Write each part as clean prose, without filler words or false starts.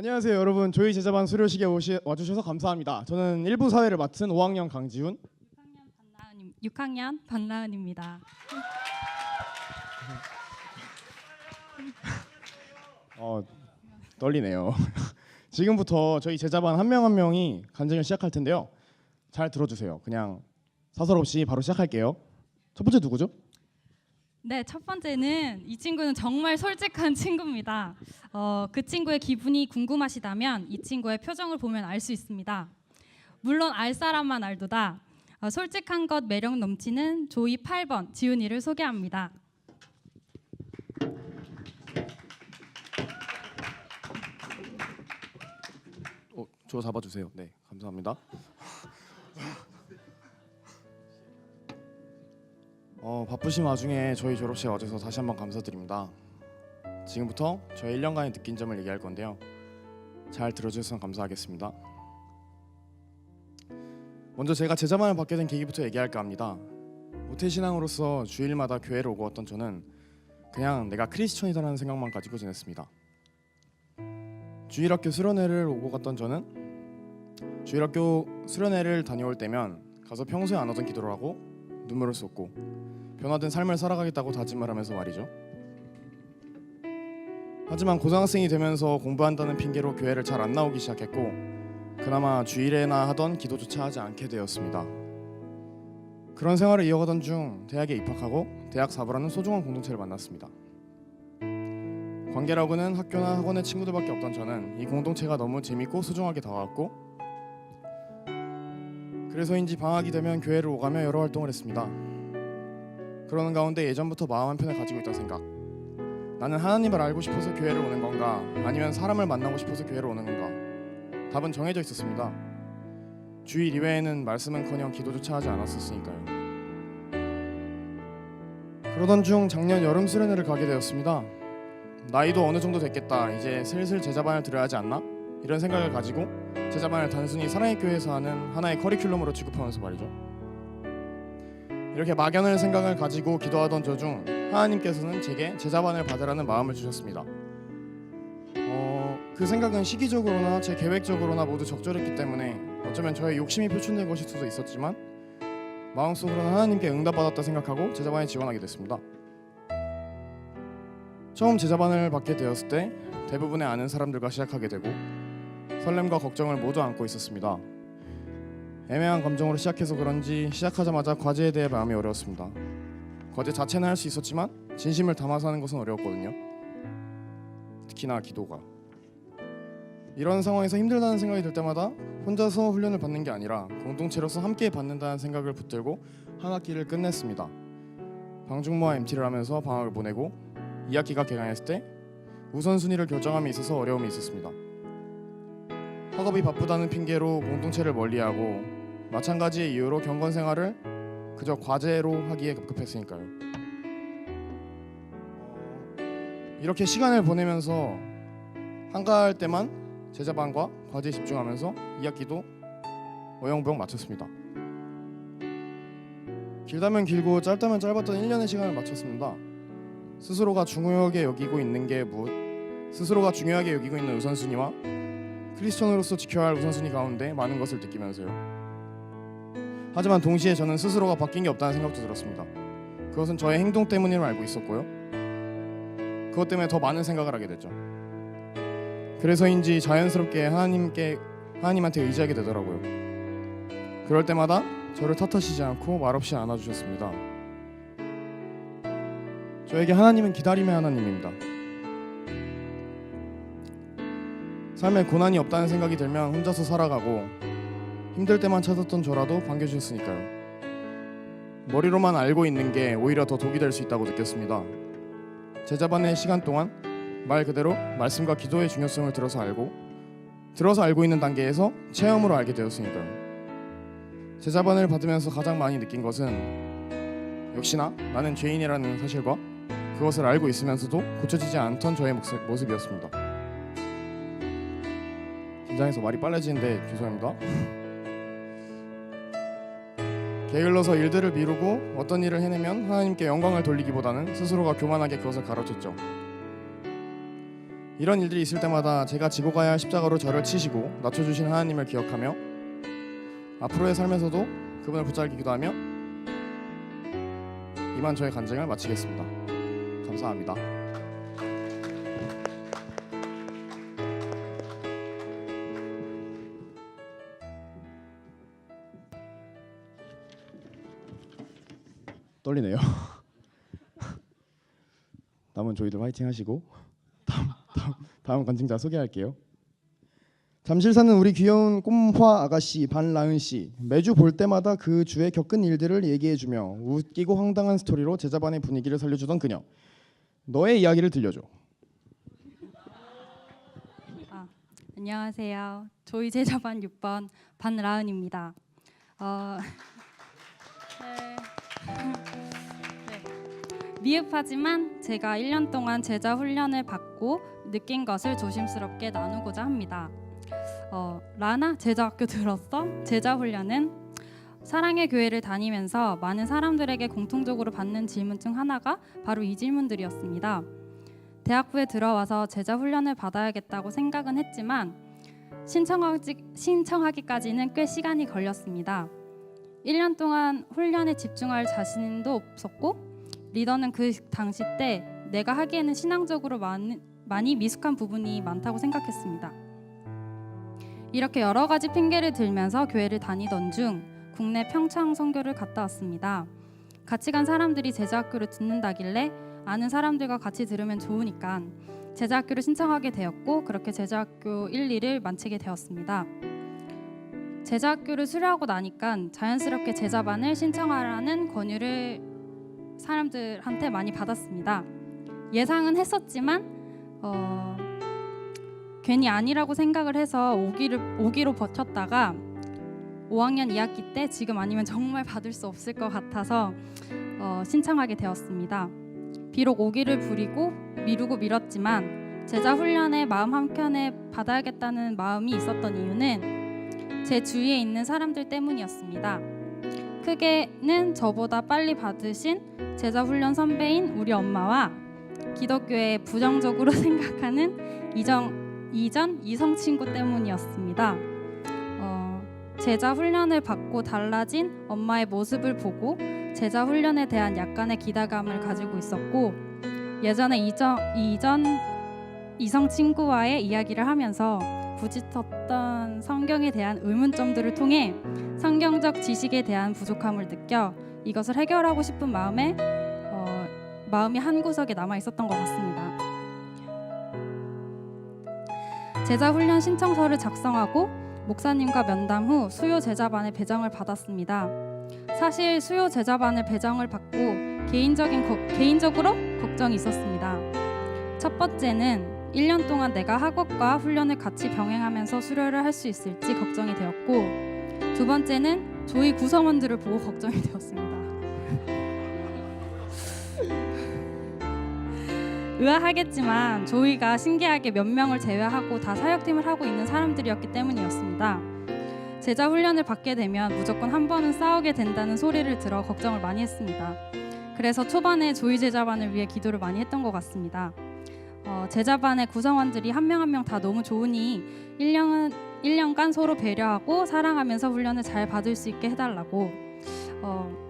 안녕하세요 여러분. 저희 제자반 수료식에 와주셔서 감사합니다. 저는 일부 사회를 맡은 5학년 강지훈. 6학년 반나은입니다. 떨리네요. 지금부터 저희 제자반 한 명 한 명이 간증을 시작할 텐데요. 잘 들어주세요. 그냥 사설 없이 바로 시작할게요. 첫 번째 누구죠? 네, 첫 번째는 이 친구는 정말 솔직한 친구입니다. 그 친구의 기분이 궁금하시다면 이 친구의 표정을 보면 알 수 있습니다. 물론 알 사람만 알도다. 솔직한 것 매력 넘치는 조이 8번 지훈이를 소개합니다. 저 잡아주세요. 네, 감사합니다. 바쁘신 와중에 저희 졸업식 와주셔서 다시 한번 감사드립니다. 지금부터 저희 1년간의 느낀 점을 얘기할 건데요. 잘 들어주셔서 감사하겠습니다. 먼저 제가 제자반을 받게 된 계기부터 얘기할까 합니다. 모태신앙으로서 주일마다 교회를 오고 왔던 저는 그냥 내가 크리스천이다라는 생각만 가지고 지냈습니다. 주일학교 수련회를 오고 갔던 저는 주일학교 수련회를 다녀올 때면 가서 평소에 안 하던 기도를 하고 눈물을 쏟고 변화된 삶을 살아가겠다고 다짐을 하면서 말이죠. 하지만 고등학생이 되면서 공부한다는 핑계로 교회를 잘 안 나오기 시작했고 그나마 주일에나 하던 기도조차 하지 않게 되었습니다. 그런 생활을 이어가던 중 대학에 입학하고 대학 4부라는 소중한 공동체를 만났습니다. 관계라고는 학교나 학원의 친구들밖에 없던 저는 이 공동체가 너무 재밌고 소중하게 다가왔고 그래서인지 방학이 되면 교회를 오가며 여러 활동을 했습니다. 그러는 가운데 예전부터 마음 한편을 가지고 있던 생각, 나는 하나님을 알고 싶어서 교회를 오는 건가 아니면 사람을 만나고 싶어서 교회를 오는 건가, 답은 정해져 있었습니다. 주일 이외에는 말씀은커녕 기도조차 하지 않았었으니까요. 그러던 중 작년 여름 수련회를 가게 되었습니다. 나이도 어느 정도 됐겠다, 이제 슬슬 제자반을 들어야 하지 않나? 이런 생각을 가지고 제자반을 단순히 사랑의 교회에서 하는 하나의 커리큘럼으로 취급하면서 말이죠. 이렇게 막연한 생각을 가지고 기도하던 저중 하나님께서는 제게 제자반을 받으라는 마음을 주셨습니다. 그 생각은 시기적으로나 제 계획적으로나 모두 적절했기 때문에 어쩌면 저의 욕심이 표출된 것일 수도 있었지만 마음속으로는 하나님께 응답받았다 생각하고 제자반에 지원하게 됐습니다. 처음 제자반을 받게 되었을 때 대부분의 아는 사람들과 시작하게 되고 설렘과 걱정을 모두 안고 있었습니다. 애매한 감정으로 시작해서 그런지 시작하자마자 과제에 대해 마음이 어려웠습니다. 과제 자체는 할 수 있었지만 진심을 담아서 하는 것은 어려웠거든요. 특히나 기도가. 이런 상황에서 힘들다는 생각이 들 때마다 혼자서 훈련을 받는 게 아니라 공동체로서 함께 받는다는 생각을 붙들고 한 학기를 끝냈습니다. 방중모와 MT를 하면서 방학을 보내고 2학기가 개강했을 때 우선순위를 결정함에 있어서 어려움이 있었습니다. 학업이 바쁘다는 핑계로 공동체를 멀리하고 마찬가지의 이유로 경건 생활을 그저 과제로 하기에 급급했으니까요. 이렇게 시간을 보내면서 한가할 때만 제자반과 과제에 집중하면서 2학기도 어영부영 마쳤습니다. 길다면 길고 짧다면 짧았던 1년의 시간을 마쳤습니다. 스스로가 중요하게 여기고 있는 게 무엇? 스스로가 중요하게 여기고 있는 우선순위와 크리스천으로서 지켜야 할 우선순위 가운데 많은 것을 느끼면서요. 하지만 동시에 저는 스스로가 바뀐 게 없다는 생각도 들었습니다. 그것은 저의 행동 때문임을 알고 있었고요. 그것 때문에 더 많은 생각을 하게 됐죠. 그래서인지 자연스럽게 하나님한테 의지하게 되더라고요. 그럴 때마다 저를 탓하시지 않고 말없이 안아주셨습니다. 저에게 하나님은 기다림의 하나님입니다. 삶에 고난이 없다는 생각이 들면 혼자서 살아가고 힘들 때만 찾았던 저라도 반겨주셨으니까요. 머리로만 알고 있는 게 오히려 더 독이 될 수 있다고 느꼈습니다. 제자반의 시간 동안 말 그대로 말씀과 기도의 중요성을 들어서 알고 있는 단계에서 체험으로 알게 되었으니까요. 제자반을 받으면서 가장 많이 느낀 것은 역시나 나는 죄인이라는 사실과 그것을 알고 있으면서도 고쳐지지 않던 저의 모습이었습니다. 긴장해서 말이 빨라지는데 죄송합니다. 게을러서 일들을 미루고 어떤 일을 해내면 하나님께 영광을 돌리기보다는 스스로가 교만하게 그것을 가로챘죠. 이런 일들이 있을 때마다 제가 지고 가야 할 십자가로 저를 치시고 낮춰주신 하나님을 기억하며 앞으로의 삶에서도 그분을 붙잡기 기도하며 이만 저의 간증을 마치겠습니다. 감사합니다. 떨리네요. 남은 조이들 화이팅 하시고 다음 간증자 소개할게요. 잠실 사는 우리 귀여운 꼼화 아가씨 반라은 씨. 매주 볼 때마다 그 주에 겪은 일들을 얘기해주며 웃기고 황당한 스토리로 제자반의 분위기를 살려주던 그녀. 너의 이야기를 들려줘. 안녕하세요. 조이 제자반 6번 반라은입니다. 미흡하지만 제가 1년 동안 제자 훈련을 받고 느낀 것을 조심스럽게 나누고자 합니다. 라나 제자학교 들었어? 제자 훈련은 사랑의 교회를 다니면서 많은 사람들에게 공통적으로 받는 질문 중 하나가 바로 이 질문들이었습니다. 대학부에 들어와서 제자 훈련을 받아야겠다고 생각은 했지만 신청하기까지는 꽤 시간이 걸렸습니다. 1년 동안 훈련에 집중할 자신도 없었고 리더는 그 당시 때 내가 하기에는 신앙적으로 많이 미숙한 부분이 많다고 생각했습니다. 이렇게 여러 가지 핑계를 들면서 교회를 다니던 중 국내 평창 선교를 갔다 왔습니다. 같이 간 사람들이 제자학교를 듣는다길래 아는 사람들과 같이 들으면 좋으니까 제자학교를 신청하게 되었고 그렇게 제자학교 1, 2를 마치게 되었습니다. 제자학교를 수료하고 나니까 자연스럽게 제자반을 신청하라는 권유를 사람들한테 많이 받았습니다. 예상은 했었지만 괜히 아니라고 생각을 해서 오기로 버텼다가 5학년 2학기 때 지금 아니면 정말 받을 수 없을 것 같아서 신청하게 되었습니다. 비록 오기를 부리고 미루고 미뤘지만 제자 훈련에 마음 한켠에 받아야겠다는 마음이 있었던 이유는 제 주위에 있는 사람들 때문이었습니다. 크게는 저보다 빨리 받으신 제자 훈련 선배인 우리 엄마와 기독교에 부정적으로 생각하는 이성 친구 때문이었습니다. 제자 훈련을 받고 달라진 엄마의 모습을 보고 제자 훈련에 대한 약간의 기대감을 가지고 있었고 예전에 이성 친구와의 이야기를 하면서 부딪혔던 성경에 대한 의문점들을 통해 성경적 지식에 대한 부족함을 느껴 이것을 해결하고 싶은 마음이 한 구석에 남아 있었던 것 같습니다. 제자 훈련 신청서를 작성하고 목사님과 면담 후 수요 제자반에 배정을 받았습니다. 사실 수요 제자반을 배정을 받고 개인적으로 걱정이 있었습니다. 첫 번째는 1년 동안 내가 학업과 훈련을 같이 병행하면서 수료를 할 수 있을지 걱정이 되었고 두 번째는 조이 구성원들을 보고 걱정이 되었습니다. 의아하겠지만 조이가 신기하게 몇 명을 제외하고 다 사역팀을 하고 있는 사람들이었기 때문이었습니다. 제자 훈련을 받게 되면 무조건 한 번은 싸우게 된다는 소리를 들어 걱정을 많이 했습니다. 그래서 초반에 조이 제자반을 위해 기도를 많이 했던 것 같습니다. 제자반의 구성원들이 한 명 한 명 다 너무 좋으니 1년간 서로 배려하고 사랑하면서 훈련을 잘 받을 수 있게 해달라고.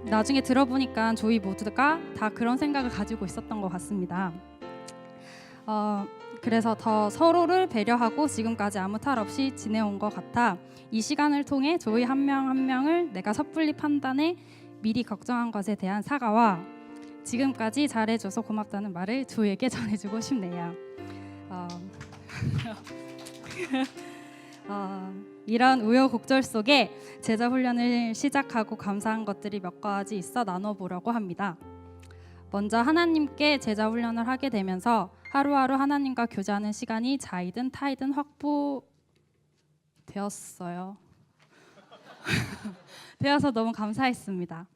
나중에 들어보니까 조이 모두가 다 그런 생각을 가지고 있었던 것 같습니다. 그래서 더 서로를 배려하고 지금까지 아무 탈 없이 지내온 것 같아 이 시간을 통해 조이 한 명 한 명을 내가 섣불리 판단해 미리 걱정한 것에 대한 사과와 지금까지 잘해줘서 고맙다는 말을 조이에게 전해주고 싶네요. 이런 우여곡절 속에 제자 훈련을 시작하고 감사한 것들이 몇 가지 있어 나눠보려고 합니다. 먼저 하나님께 제자 훈련을 하게 되면서 하루하루 하나님과 교제하는 시간이 자이든 타이든 확보되었어요. 되어서 너무 감사했습니다.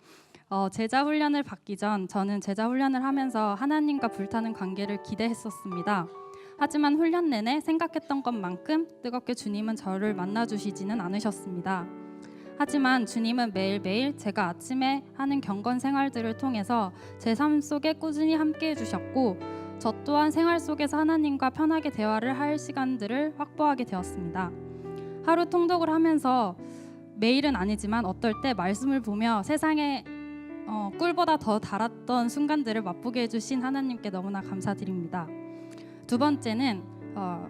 제자 훈련을 받기 전 저는 제자 훈련을 하면서 하나님과 불타는 관계를 기대했었습니다. 하지만 훈련 내내 생각했던 것만큼 뜨겁게 주님은 저를 만나주시지는 않으셨습니다. 하지만 주님은 매일매일 제가 아침에 하는 경건 생활들을 통해서 제 삶 속에 꾸준히 함께해 주셨고 저 또한 생활 속에서 하나님과 편하게 대화를 할 시간들을 확보하게 되었습니다. 하루 통독을 하면서 매일은 아니지만 어떨 때 말씀을 보며 세상에 꿀보다 더 달았던 순간들을 맛보게 해주신 하나님께 너무나 감사드립니다. 두 번째는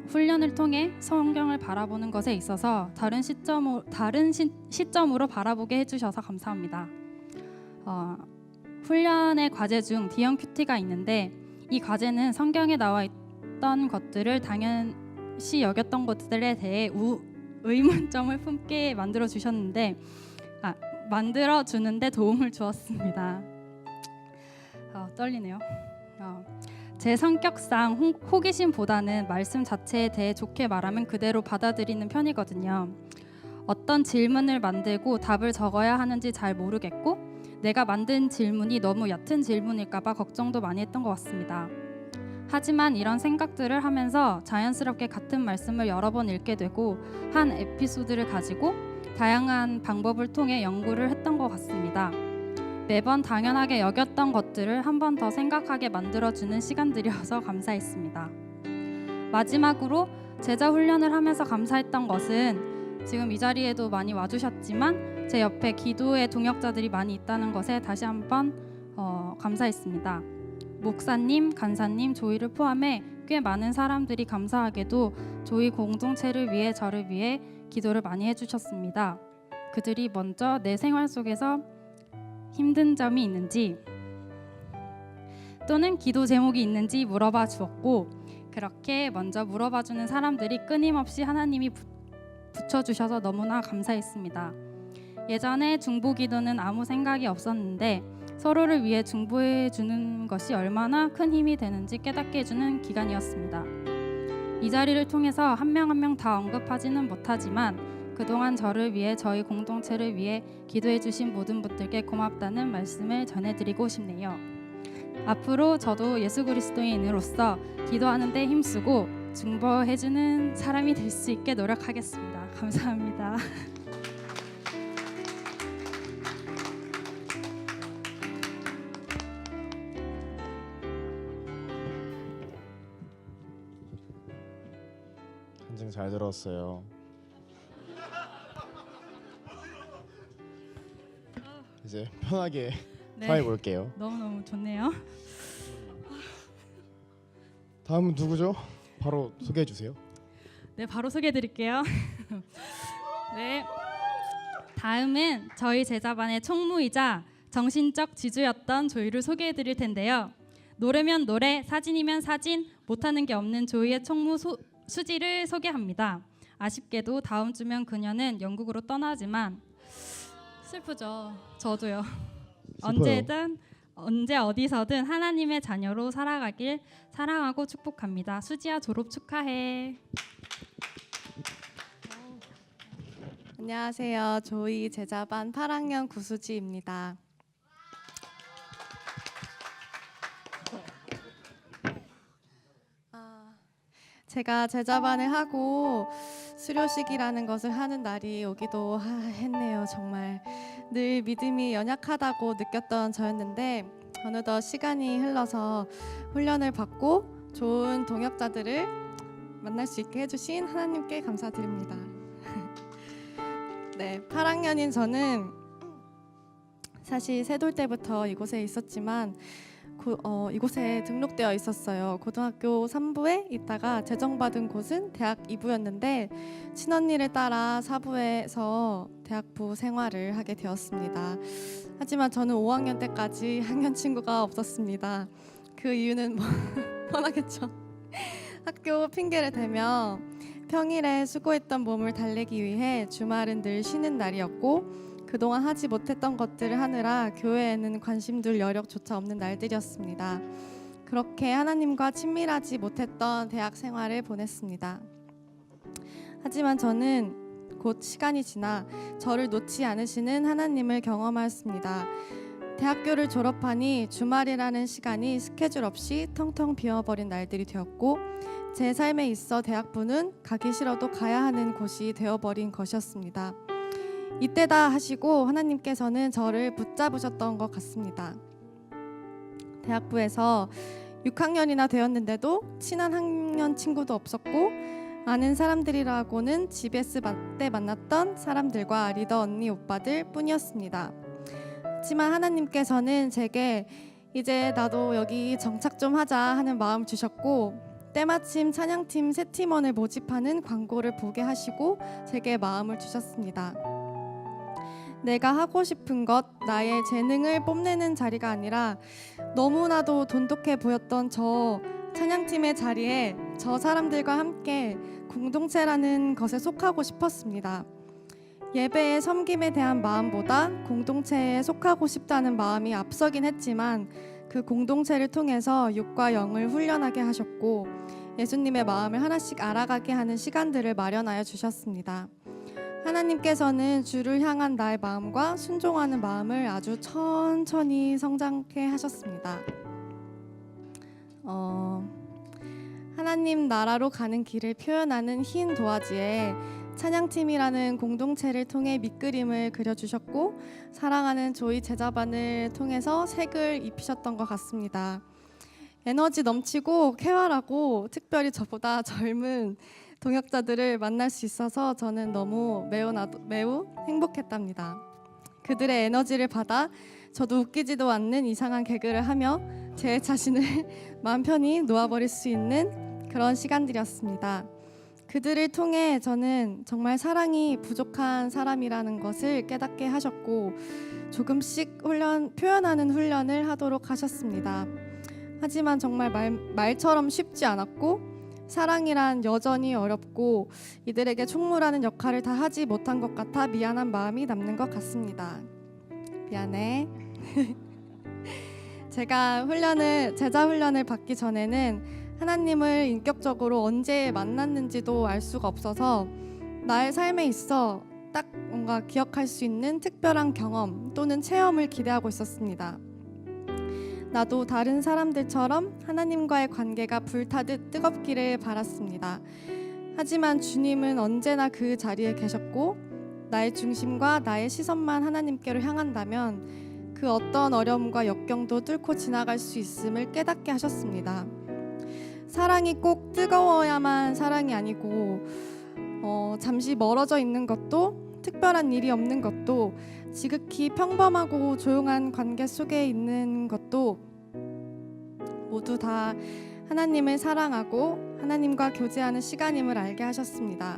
훈련을 통해 성경을 바라보는 것에 있어서 다른 시점으로 바라보게 해주셔서 감사합니다. 훈련의 과제 중 D형 큐티가 있는데 이 과제는 성경에 나와 있던 것들을 당연시 여겼던 것들에 대해 의문점을 품게 만들어 주는데 도움을 주었습니다. 떨리네요. 제 성격상 호기심보다는 말씀 자체에 대해 좋게 말하면 그대로 받아들이는 편이거든요. 어떤 질문을 만들고 답을 적어야 하는지 잘 모르겠고 내가 만든 질문이 너무 얕은 질문일까 봐 걱정도 많이 했던 것 같습니다. 하지만 이런 생각들을 하면서 자연스럽게 같은 말씀을 여러 번 읽게 되고 한 에피소드를 가지고 다양한 방법을 통해 연구를 했던 것 같습니다. 매번 당연하게 여겼던 것들을 한 번 더 생각하게 만들어주는 시간들이어서 감사했습니다. 마지막으로 제자 훈련을 하면서 감사했던 것은 지금 이 자리에도 많이 와주셨지만 제 옆에 기도의 동역자들이 많이 있다는 것에 다시 한번 감사했습니다. 목사님, 간사님, 조이를 포함해 꽤 많은 사람들이 감사하게도 조이 공동체를 위해 저를 위해 기도를 많이 해주셨습니다. 그들이 먼저 내 생활 속에서 힘든 점이 있는지 또는 기도 제목이 있는지 물어봐 주었고 그렇게 먼저 물어봐 주는 사람들이 끊임없이 하나님이 붙여주셔서 너무나 감사했습니다. 예전에 중보 기도는 아무 생각이 없었는데 서로를 위해 중보해 주는 것이 얼마나 큰 힘이 되는지 깨닫게 해주는 기간이었습니다. 이 자리를 통해서 한 명 한 명 다 언급하지는 못하지만 그동안 저를 위해 저희 공동체를 위해 기도해 주신 모든 분들께 고맙다는 말씀을 전해드리고 싶네요. 앞으로 저도 예수 그리스도인으로서 기도하는 데 힘쓰고 중보해 주는 사람이 될 수 있게 노력하겠습니다. 감사합니다. 한증 잘 들었어요. 이제 편하게 사회 볼게요. 너무너무 좋네요. 다음은 누구죠? 바로 소개해 주세요. 네, 바로 소개해 드릴게요. 네. 다음은 저희 제자반의 총무이자 정신적 지주였던 조이를 소개해 드릴 텐데요. 노래면 노래, 사진이면 사진, 못하는 게 없는 조이의 총무 수지를 소개합니다. 아쉽게도 다음 주면 그녀는 영국으로 떠나지만 슬프죠. 저도요. 슬퍼요. 언제 어디서든 하나님의 자녀로 살아가길 사랑하고 축복합니다. 수지야 졸업 축하해. 안녕하세요. 조이 제자반 8학년 구수지입니다. 제가 제자반을 하고 수료식이라는 것을 하는 날이 오기도 했네요. 정말 늘 믿음이 연약하다고 느꼈던 저였는데 어느덧 시간이 흘러서 훈련을 받고 좋은 동역자들을 만날 수 있게 해주신 하나님께 감사드립니다. 네, 8학년인 저는 사실 세돌 때부터 이곳에 있었지만 이곳에 등록되어 있었어요. 고등학교 3부에 있다가 제정받은 곳은 대학 2부였는데 친언니를 따라 4부에서 대학부 생활을 하게 되었습니다. 하지만 저는 5학년 때까지 학년 친구가 없었습니다. 그 이유는 뻔하겠죠. 학교 핑계를 대며 평일에 수고했던 몸을 달래기 위해 주말은 늘 쉬는 날이었고 그동안 하지 못했던 것들을 하느라 교회에는 관심 둘 여력조차 없는 날들이었습니다. 그렇게 하나님과 친밀하지 못했던 대학 생활을 보냈습니다. 하지만 저는 곧 시간이 지나 저를 놓지 않으시는 하나님을 경험하였습니다. 대학교를 졸업하니 주말이라는 시간이 스케줄 없이 텅텅 비어버린 날들이 되었고 제 삶에 있어 대학부는 가기 싫어도 가야 하는 곳이 되어버린 것이었습니다. 이때다 하시고 하나님께서는 저를 붙잡으셨던 것 같습니다. 대학부에서 6학년이나 되었는데도 친한 학년 친구도 없었고 아는 사람들이라고는 GBS 때 만났던 사람들과 리더 언니 오빠들 뿐이었습니다. 하지만 하나님께서는 제게 이제 나도 여기 정착 좀 하자 하는 마음을 주셨고 때마침 찬양팀 새 팀원을 모집하는 광고를 보게 하시고 제게 마음을 주셨습니다. 내가 하고 싶은 것, 나의 재능을 뽐내는 자리가 아니라 너무나도 돈독해 보였던 저 찬양팀의 자리에 저 사람들과 함께 공동체라는 것에 속하고 싶었습니다. 예배의 섬김에 대한 마음보다 공동체에 속하고 싶다는 마음이 앞서긴 했지만 그 공동체를 통해서 육과 영을 훈련하게 하셨고 예수님의 마음을 하나씩 알아가게 하는 시간들을 마련하여 주셨습니다. 하나님께서는 주를 향한 나의 마음과 순종하는 마음을 아주 천천히 성장케 하셨습니다. 하나님 나라로 가는 길을 표현하는 흰 도화지에 찬양팀이라는 공동체를 통해 밑그림을 그려주셨고 사랑하는 조이 제자반을 통해서 색을 입히셨던 것 같습니다. 에너지 넘치고 쾌활하고 특별히 저보다 젊은 동역자들을 만날 수 있어서 저는 너무 매우 행복했답니다. 그들의 에너지를 받아 저도 웃기지도 않는 이상한 개그를 하며 제 자신을 마음 편히 놓아버릴 수 있는 그런 시간들이었습니다. 그들을 통해 저는 정말 사랑이 부족한 사람이라는 것을 깨닫게 하셨고 조금씩 표현하는 훈련을 하도록 하셨습니다. 하지만 정말 말처럼 쉽지 않았고 사랑이란 여전히 어렵고 이들에게 충무라는 역할을 다 하지 못한 것 같아 미안한 마음이 남는 것 같습니다. 미안해. 제가 제자 훈련을 받기 전에는 하나님을 인격적으로 언제 만났는지도 알 수가 없어서 나의 삶에 있어 딱 뭔가 기억할 수 있는 특별한 경험 또는 체험을 기대하고 있었습니다. 나도 다른 사람들처럼 하나님과의 관계가 불타듯 뜨겁기를 바랐습니다. 하지만 주님은 언제나 그 자리에 계셨고 나의 중심과 나의 시선만 하나님께로 향한다면 그 어떤 어려움과 역경도 뚫고 지나갈 수 있음을 깨닫게 하셨습니다. 사랑이 꼭 뜨거워야만 사랑이 아니고 잠시 멀어져 있는 것도 특별한 일이 없는 것도 지극히 평범하고 조용한 관계 속에 있는 것도 모두 다 하나님을 사랑하고 하나님과 교제하는 시간임을 알게 하셨습니다.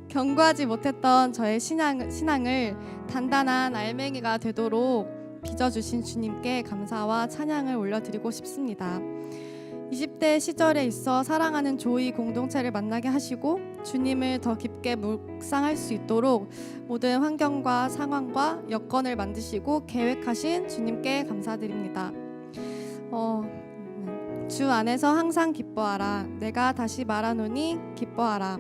견고하지 못했던 저의 신앙을 단단한 알맹이가 되도록 빚어주신 주님께 감사와 찬양을 올려드리고 싶습니다. 20대 시절에 있어 사랑하는 조이 공동체를 만나게 하시고 주님을 더 깊게 묵상할 수 있도록 모든 환경과 상황과 여건을 만드시고 계획하신 주님께 감사드립니다. 주 안에서 항상 기뻐하라. 내가 다시 말하노니 기뻐하라.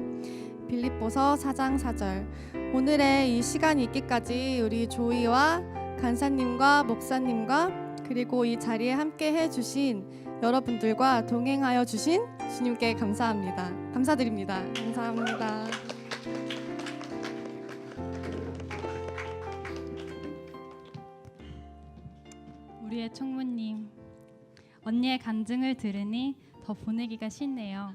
빌립보서 4장 4절. 오늘의 이 시간이 있기까지 우리 조이와 간사님과 목사님과 그리고 이 자리에 함께 해주신 여러분들과 동행하여 주신 주님께 감사합니다. 감사드립니다. 감사합니다. 우리의 총무님, 언니의 간증을 들으니 더 보내기가 싫네요.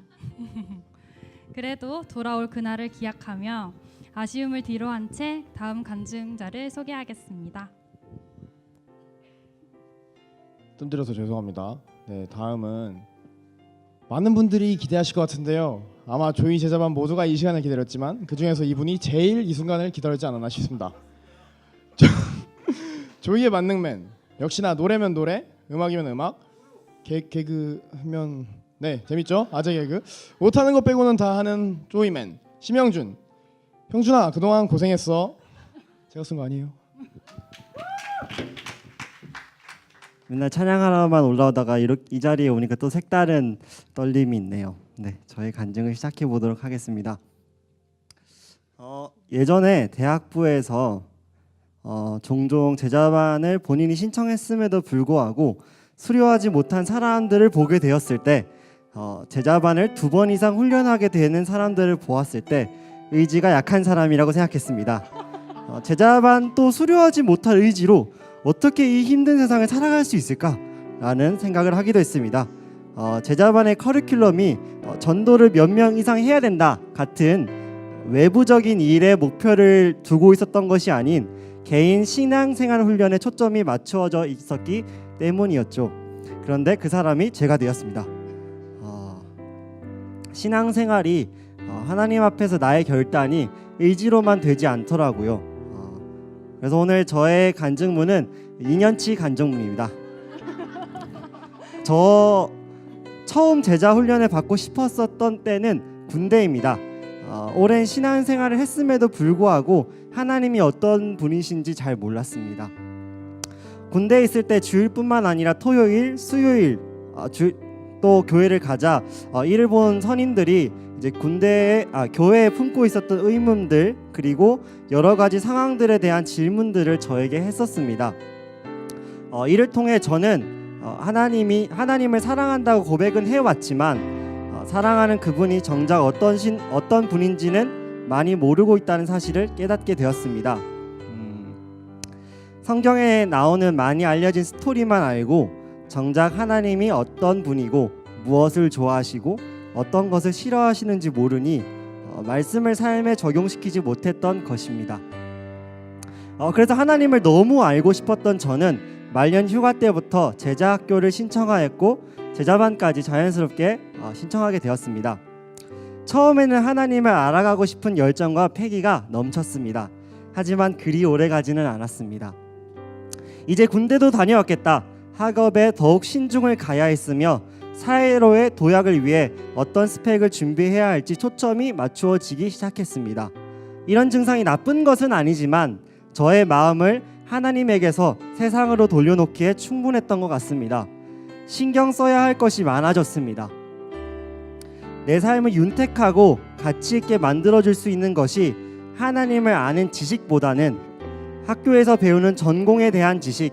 그래도 돌아올 그날을 기약하며 아쉬움을 뒤로한 채 다음 간증자를 소개하겠습니다. 뜸들여서 죄송합니다. 네, 다음은 많은 분들이 기대하실 것 같은데요. 아마 조이 제자반 모두가 이 시간을 기다렸지만 그 중에서 이분이 제일 이 순간을 기다리지 않았나 싶습니다. 조이의 만능맨, 역시나 노래면 노래, 음악이면 음악, 개그하면 네 재밌죠? 아재 개그 못하는 것 빼고는 다 하는 조이맨 심영준. 형준아 그동안 고생했어. 제가 쓴 거 아니에요? 맨날 찬양하러만 올라오다가 이 자리에 오니까 또 색다른 떨림이 있네요. 네, 저희 간증을 시작해 보도록 하겠습니다. 예전에 대학부에서 종종 제자반을 본인이 신청했음에도 불구하고 수료하지 못한 사람들을 보게 되었을 때 제자반을 2번 이상 훈련하게 되는 사람들을 보았을 때 의지가 약한 사람이라고 생각했습니다. 제자반 또 수료하지 못할 의지로 어떻게 이 힘든 세상을 살아갈 수 있을까라는 생각을 하기도 했습니다. 제자반의 커리큘럼이 전도를 몇 명 이상 해야 된다 같은 외부적인 일에 목표를 두고 있었던 것이 아닌 개인 신앙생활 훈련에 초점이 맞추어져 있었기 때문이었죠. 그런데 그 사람이 제가 되었습니다. 신앙생활이 하나님 앞에서 나의 결단이 의지로만 되지 않더라고요. 그래서 오늘 저의 간증문은 2년치 간증문입니다. 저 처음 제자 훈련을 받고 싶었었던 때는 군대입니다. 오랜 신앙생활을 했음에도 불구하고 하나님이 어떤 분이신지 잘 몰랐습니다. 군대에 있을 때 주일뿐만 아니라 토요일, 수요일 또 교회를 가자 이를 본 선임들이 이제 교회에 품고 있었던 의문들 그리고 여러 가지 상황들에 대한 질문들을 저에게 했었습니다. 이를 통해 저는 하나님을 사랑한다고 고백은 해왔지만 사랑하는 그분이 정작 어떤 분인지는 많이 모르고 있다는 사실을 깨닫게 되었습니다. 성경에 나오는 많이 알려진 스토리만 알고 정작 하나님이 어떤 분이고 무엇을 좋아하시고 어떤 것을 싫어하시는지 모르니 말씀을 삶에 적용시키지 못했던 것입니다. 그래서 하나님을 너무 알고 싶었던 저는 말년 휴가 때부터 제자학교를 신청하였고 제자반까지 자연스럽게 신청하게 되었습니다. 처음에는 하나님을 알아가고 싶은 열정과 패기가 넘쳤습니다. 하지만 그리 오래 가지는 않았습니다. 이제 군대도 다녀왔겠다. 학업에 더욱 신중을 가야 했으며 사회로의 도약을 위해 어떤 스펙을 준비해야 할지 초점이 맞추어지기 시작했습니다. 이런 증상이 나쁜 것은 아니지만 저의 마음을 하나님에게서 세상으로 돌려놓기에 충분했던 것 같습니다. 신경 써야 할 것이 많아졌습니다. 내 삶을 윤택하고 가치 있게 만들어줄 수 있는 것이 하나님을 아는 지식보다는 학교에서 배우는 전공에 대한 지식,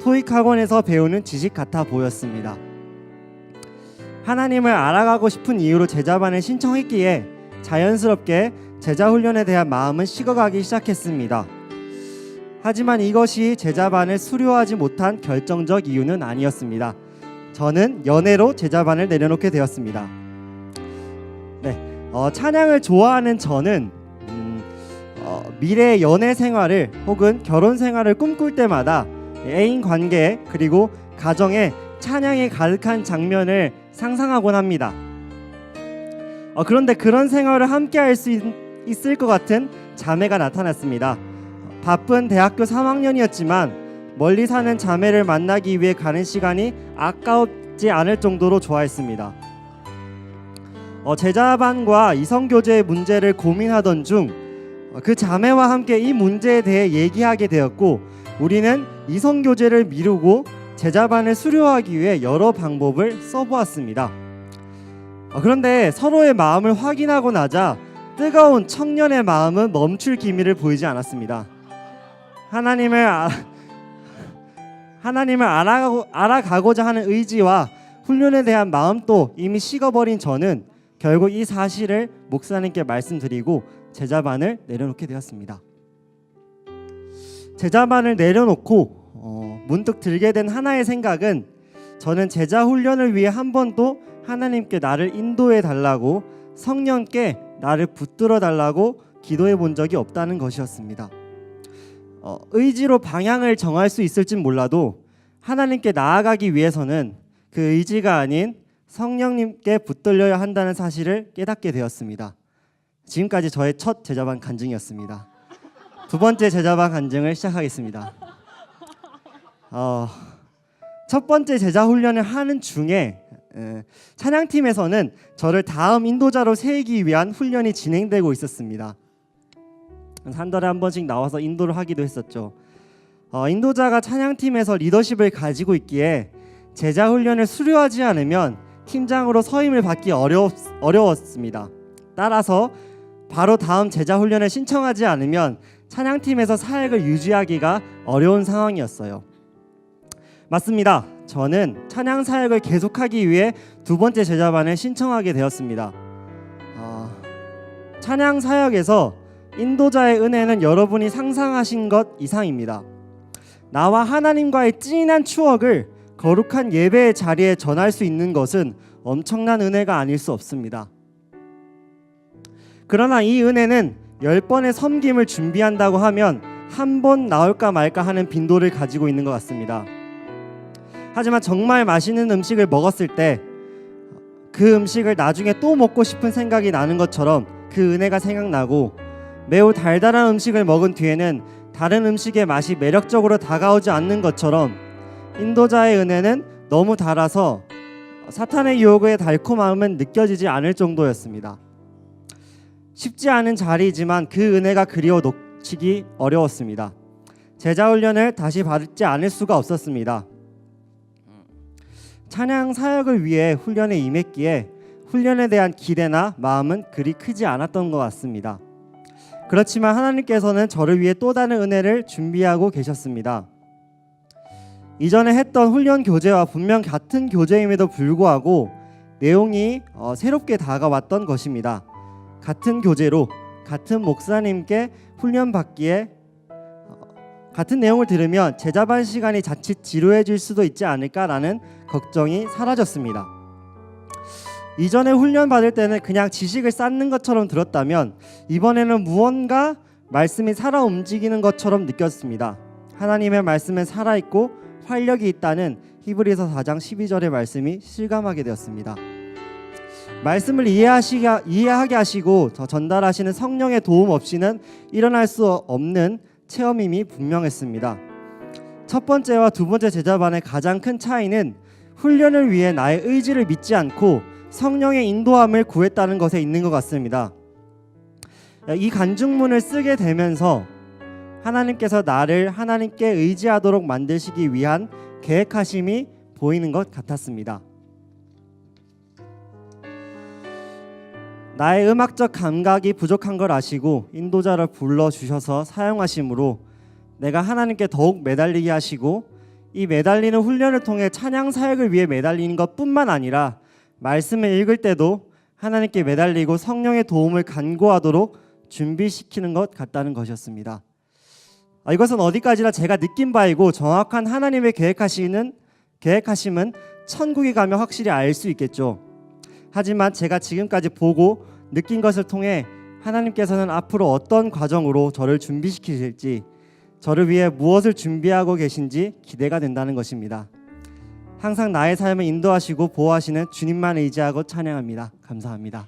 토익 학원에서 배우는 지식 같아 보였습니다. 하나님을 알아가고 싶은 이유로 제자반을 신청했기에 자연스럽게 제자 훈련에 대한 마음은 식어가기 시작했습니다. 하지만 이것이 제자반을 수료하지 못한 결정적 이유는 아니었습니다. 저는 연애로 제자반을 내려놓게 되었습니다. 찬양을 좋아하는 저는 미래의 연애 생활을 혹은 결혼 생활을 꿈꿀 때마다 애인 관계 그리고 가정에 찬양이 가득한 장면을 상상하곤 합니다. 그런데 그런 생활을 함께 할 수 있을 것 같은 자매가 나타났습니다. 바쁜 대학교 3학년이었지만 멀리 사는 자매를 만나기 위해 가는 시간이 아까웠지 않을 정도로 좋아했습니다. 제자반과 이성교제의 문제를 고민하던 중 그 자매와 함께 이 문제에 대해 얘기하게 되었고 우리는 이성교제를 미루고 제자반을 수료하기 위해 여러 방법을 써보았습니다. 그런데 서로의 마음을 확인하고 나자 뜨거운 청년의 마음은 멈출 기미를 보이지 않았습니다. 하나님을 알아가고자 하는 의지와 훈련에 대한 마음도 이미 식어버린 저는 결국 이 사실을 목사님께 말씀드리고 제자반을 내려놓게 되었습니다. 제자반을 내려놓고 문득 들게 된 하나의 생각은 저는 제자 훈련을 위해 한 번도 하나님께 나를 인도해 달라고 성령께 나를 붙들어 달라고 기도해 본 적이 없다는 것이었습니다. 의지로 방향을 정할 수 있을진 몰라도 하나님께 나아가기 위해서는 그 의지가 아닌 성령님께 붙들려야 한다는 사실을 깨닫게 되었습니다. 지금까지 저의 첫 제자반 간증이었습니다. 두 번째 제자반 간증을 시작하겠습니다. 첫 번째 제자 훈련을 하는 중에 찬양팀에서는 저를 다음 인도자로 세우기 위한 훈련이 진행되고 있었습니다. 한 달에 한 번씩 나와서 인도를 하기도 했었죠. 인도자가 찬양팀에서 리더십을 가지고 있기에 제자 훈련을 수료하지 않으면 팀장으로 서임을 받기 어려웠습니다. 따라서 바로 다음 제자 훈련을 신청하지 않으면 찬양팀에서 사역을 유지하기가 어려운 상황이었어요. 맞습니다. 저는 찬양 사역을 계속하기 위해 두 번째 제자반을 신청하게 되었습니다. 찬양 사역에서 인도자의 은혜는 여러분이 상상하신 것 이상입니다. 나와 하나님과의 찐한 추억을 거룩한 예배의 자리에 전할 수 있는 것은 엄청난 은혜가 아닐 수 없습니다. 그러나 이 은혜는 10번의 섬김을 준비한다고 하면 한 번 나올까 말까 하는 빈도를 가지고 있는 것 같습니다. 하지만 정말 맛있는 음식을 먹었을 때 그 음식을 나중에 또 먹고 싶은 생각이 나는 것처럼 그 은혜가 생각나고, 매우 달달한 음식을 먹은 뒤에는 다른 음식의 맛이 매력적으로 다가오지 않는 것처럼 인도자의 은혜는 너무 달아서 사탄의 유혹의 달콤함은 느껴지지 않을 정도였습니다. 쉽지 않은 자리이지만 그 은혜가 그리워 놓치기 어려웠습니다. 제자 훈련을 다시 받지 않을 수가 없었습니다. 찬양 사역을 위해 훈련에 임했기에 훈련에 대한 기대나 마음은 그리 크지 않았던 것 같습니다. 그렇지만 하나님께서는 저를 위해 또 다른 은혜를 준비하고 계셨습니다. 이전에 했던 훈련 교재와 분명 같은 교재임에도 불구하고 내용이 새롭게 다가왔던 것입니다. 같은 교재로 같은 목사님께 훈련받기에 같은 내용을 들으면 제자반 시간이 자칫 지루해질 수도 있지 않을까라는 걱정이 사라졌습니다. 이전에 훈련 받을 때는 그냥 지식을 쌓는 것처럼 들었다면 이번에는 무언가 말씀이 살아 움직이는 것처럼 느꼈습니다. 하나님의 말씀은 살아있고 활력이 있다는 히브리서 4장 12절의 말씀이 실감하게 되었습니다. 말씀을 이해하게 하시고 전달하시는 성령의 도움 없이는 일어날 수 없는 체험임이 분명했습니다. 첫 번째와 두 번째 제자반의 가장 큰 차이는 훈련을 위해 나의 의지를 믿지 않고 성령의 인도함을 구했다는 것에 있는 것 같습니다. 이 간증문을 쓰게 되면서 하나님께서 나를 하나님께 의지하도록 만드시기 위한 계획하심이 보이는 것 같았습니다. 나의 음악적 감각이 부족한 걸 아시고 인도자를 불러주셔서 사용하심으로 내가 하나님께 더욱 매달리게 하시고, 이 매달리는 훈련을 통해 찬양 사역을 위해 매달리는 것뿐만 아니라 말씀을 읽을 때도 하나님께 매달리고 성령의 도움을 간구하도록 준비시키는 것 같다는 것이었습니다. 이것은 어디까지나 제가 느낀 바이고 정확한 하나님의 계획하심은 천국에 가면 확실히 알 수 있겠죠. 하지만 제가 지금까지 보고 느낀 것을 통해 하나님께서는 앞으로 어떤 과정으로 저를 준비시키실지, 저를 위해 무엇을 준비하고 계신지 기대가 된다는 것입니다. 항상 나의 삶을 인도하시고 보호하시는 주님만 의지하고 찬양합니다. 감사합니다.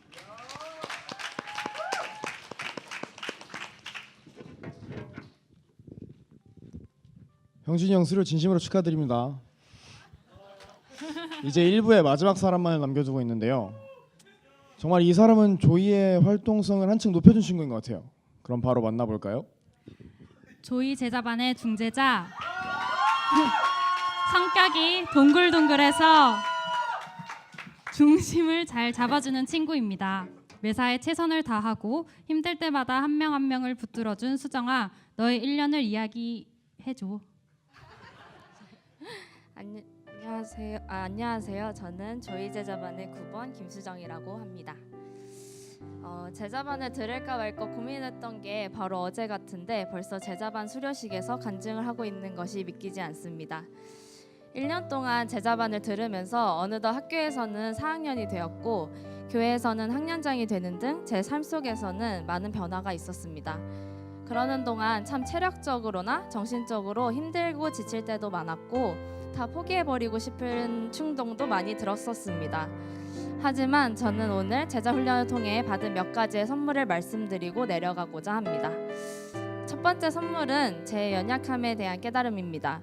형진이 형 수료 진심으로 축하드립니다. 이제 1부의 마지막 사람만을 남겨두고 있는데요. 정말 이 사람은 조이의 활동성을 한층 높여준 친구인 것 같아요. 그럼 바로 만나볼까요? 조이 제자반의 중제자. 성격이 동글동글해서 중심을 잘 잡아주는 친구입니다. 매사에 최선을 다하고 힘들 때마다 한 명 한 명을 붙들어준 수정아, 너의 1년을 이야기해줘. 안녕하세요. 저는 조이 제자반의 9번 김수정이라고 합니다. 제자반을 들을까 말까 고민했던 게 바로 어제 같은데 벌써 제자반 수료식에서 간증을 하고 있는 것이 믿기지 않습니다. 1년 동안 제자반을 들으면서 어느덧 학교에서는 4학년이 되었고 교회에서는 학년장이 되는 등 제 삶 속에서는 많은 변화가 있었습니다. 그러는 동안 참 체력적으로나 정신적으로 힘들고 지칠 때도 많았고 다 포기해버리고 싶은 충동도 많이 들었었습니다. 하지만 저는 오늘 제자훈련을 통해 받은 몇 가지의 선물을 말씀드리고 내려가고자 합니다. 첫 번째 선물은 제 연약함에 대한 깨달음입니다.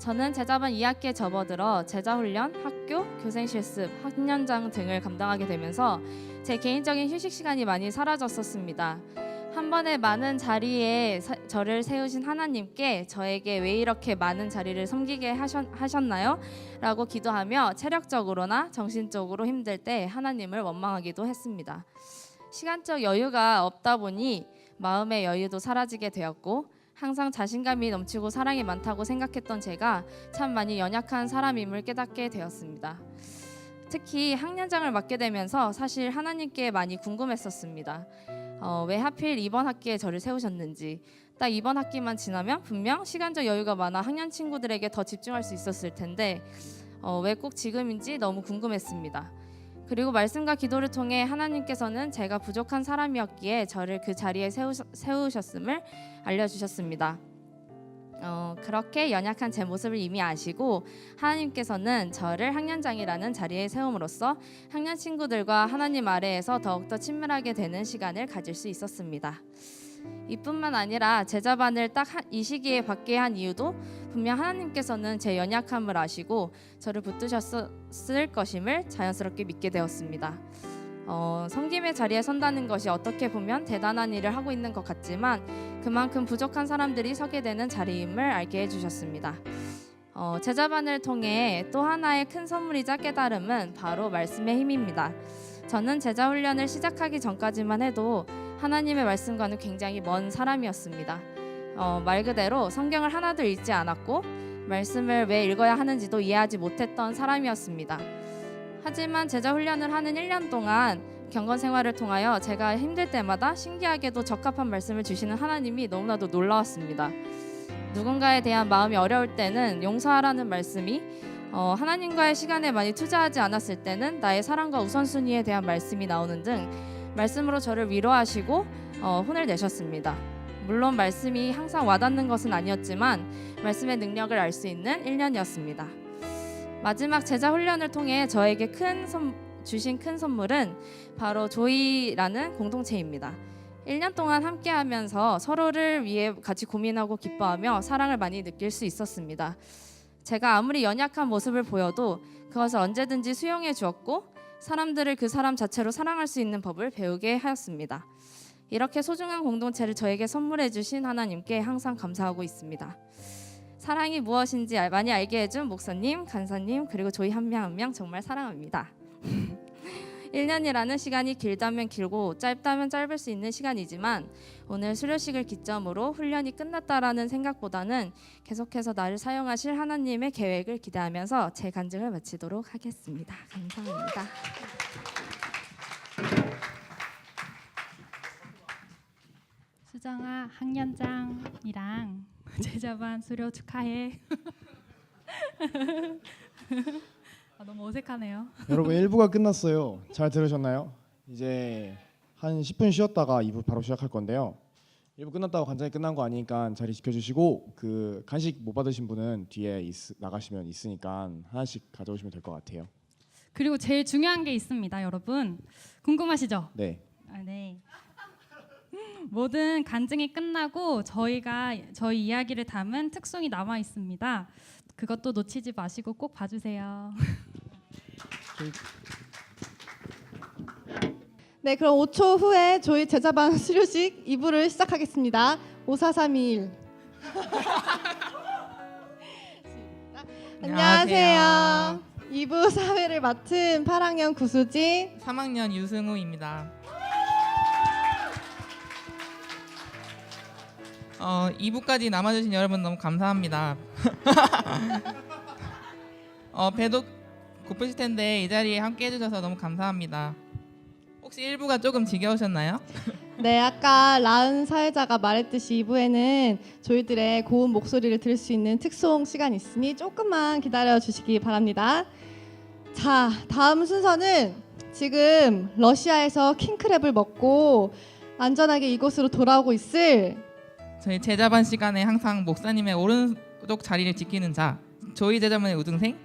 저는 제자반 2학기에 접어들어 제자훈련, 학교, 교생 실습, 학년장 등을 감당하게 되면서 제 개인적인 휴식 시간이 많이 사라졌었습니다. 한 번에 많은 자리에 저를 세우신 하나님께 저에게 왜 이렇게 많은 자리를 섬기게 하셨나요? 라고 기도하며 체력적으로나 정신적으로 힘들 때 하나님을 원망하기도 했습니다. 시간적 여유가 없다 보니 마음의 여유도 사라지게 되었고 항상 자신감이 넘치고 사랑이 많다고 생각했던 제가 참 많이 연약한 사람임을 깨닫게 되었습니다. 특히 학년장을 맡게 되면서 사실 하나님께 많이 궁금했었습니다. 왜 하필 이번 학기에 저를 세우셨는지, 딱 이번 학기만 지나면 분명 시간적 여유가 많아 학년 친구들에게 더 집중할 수 있었을 텐데 왜 꼭 지금인지 너무 궁금했습니다. 그리고 말씀과 기도를 통해 하나님께서는 제가 부족한 사람이었기에 저를 그 자리에 세우셨음을 알려주셨습니다. 그렇게 연약한 제 모습을 이미 아시고 하나님께서는 저를 학년장이라는 자리에 세움으로써 학년 친구들과 하나님 아래에서 더욱더 친밀하게 되는 시간을 가질 수 있었습니다. 이뿐만 아니라 제자반을 딱 이 시기에 받게 한 이유도 분명 하나님께서는 제 연약함을 아시고 저를 붙드셨을 것임을 자연스럽게 믿게 되었습니다. 섬김의 자리에 선다는 것이 어떻게 보면 대단한 일을 하고 있는 것 같지만 그만큼 부족한 사람들이 서게 되는 자리임을 알게 해주셨습니다. 제자반을 통해 또 하나의 큰 선물이자 깨달음은 바로 말씀의 힘입니다. 저는 제자 훈련을 시작하기 전까지만 해도 하나님의 말씀과는 굉장히 먼 사람이었습니다. 말 그대로 성경을 하나도 읽지 않았고 말씀을 왜 읽어야 하는지도 이해하지 못했던 사람이었습니다. 하지만 제자 훈련을 하는 1년 동안 경건 생활을 통하여 제가 힘들 때마다 신기하게도 적합한 말씀을 주시는 하나님이 너무나도 놀라웠습니다. 누군가에 대한 마음이 어려울 때는 용서하라는 말씀이 하나님과의 시간에 많이 투자하지 않았을 때는 나의 사랑과 우선순위에 대한 말씀이 나오는 등 말씀으로 저를 위로하시고 혼을 내셨습니다. 물론 말씀이 항상 와닿는 것은 아니었지만 말씀의 능력을 알 수 있는 1년이었습니다. 마지막 제자 훈련을 통해 저에게 주신 큰 선물은 바로 조이라는 공동체입니다. 1년 동안 함께하면서 서로를 위해 같이 고민하고 기뻐하며 사랑을 많이 느낄 수 있었습니다. 제가 아무리 연약한 모습을 보여도 그것을 언제든지 수용해 주었고 사람들을 그 사람 자체로 사랑할 수 있는 법을 배우게 하였습니다. 이렇게 소중한 공동체를 저에게 선물해 주신 하나님께 항상 감사하고 있습니다. 사랑이 무엇인지 많이 알게 해준 목사님, 간사님 그리고 저희 한 명 한 명 정말 사랑합니다. 1년이라는 시간이 길다면 길고 짧다면 짧을 수 있는 시간이지만 오늘 수료식을 기점으로 훈련이 끝났다라는 생각보다는 계속해서 나를 사용하실 하나님의 계획을 기대하면서 제 간증을 마치도록 하겠습니다. 감사합니다. 수정아 학년장이랑 제자반 수료 축하해. 너무 어색하네요. 여러분 1부가 끝났어요. 잘 들으셨나요? 이제 한 10분 쉬었다가 2부 바로 시작할 건데요. 1부 끝났다고 간단히 끝난 거 아니니까 자리 지켜주시고 그 간식 못 받으신 분은 뒤에 나가시면 있으니까 하나씩 가져오시면 될 것 같아요. 그리고 제일 중요한 게 있습니다, 여러분. 궁금하시죠? 네. 네. 모든 간증이 끝나고 저희 이야기를 담은 특송이 남아 있습니다. 그것도 놓치지 마시고 꼭 봐주세요. 네, 그럼 5초 후에 저희 제자반 수료식 2부를 시작하겠습니다. 5, 4, 3, 2, 1. 안녕하세요. 2부 사회를 맡은 8학년 구수지 3학년 유승우입니다. 2부까지 남아주신 여러분 너무 감사합니다. 배도 고프실 텐데 이 자리에 함께 해주셔서 너무 감사합니다. 혹시 1부가 조금 지겨우셨나요? 네, 아까 라은 사회자가 말했듯이 2부에는 저희들의 고운 목소리를 들을 수 있는 특송 시간이 있으니 조금만 기다려 주시기 바랍니다. 자, 다음 순서는 지금 러시아에서 킹크랩을 먹고 안전하게 이곳으로 돌아오고 있을 저희 제자반 시간에 항상 목사님의 오른쪽 자리를 지키는 자, 조이 제자반의 우등생,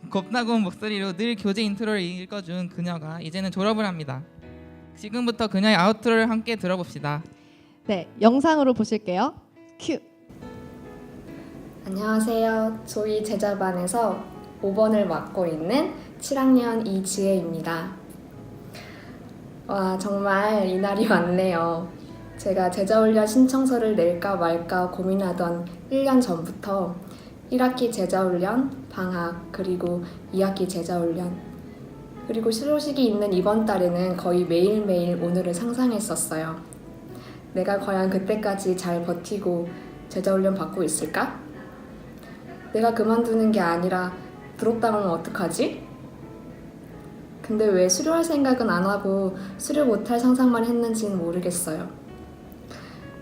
겁나고운 목소리로 늘 교재 인트로를 읽어준 그녀가 이제는 졸업을 합니다. 지금부터 그녀의 아우트로를 함께 들어봅시다. 네, 영상으로 보실게요. 큐. 안녕하세요. 조이 제자반에서 5번을 맡고 있는 7학년 이지혜입니다. 와, 정말 이날이 왔네요. 제가 제자훈련 신청서를 낼까 말까 고민하던 1년 전부터 1학기 제자훈련, 방학, 그리고 2학기 제자훈련, 그리고 수료식이 있는 이번 달에는 거의 매일매일 오늘을 상상했었어요. 내가 과연 그때까지 잘 버티고 제자훈련 받고 있을까? 내가 그만두는 게 아니라 드롭당하면 어떡하지? 근데 왜 수료할 생각은 안 하고 수료 못할 상상만 했는지는 모르겠어요.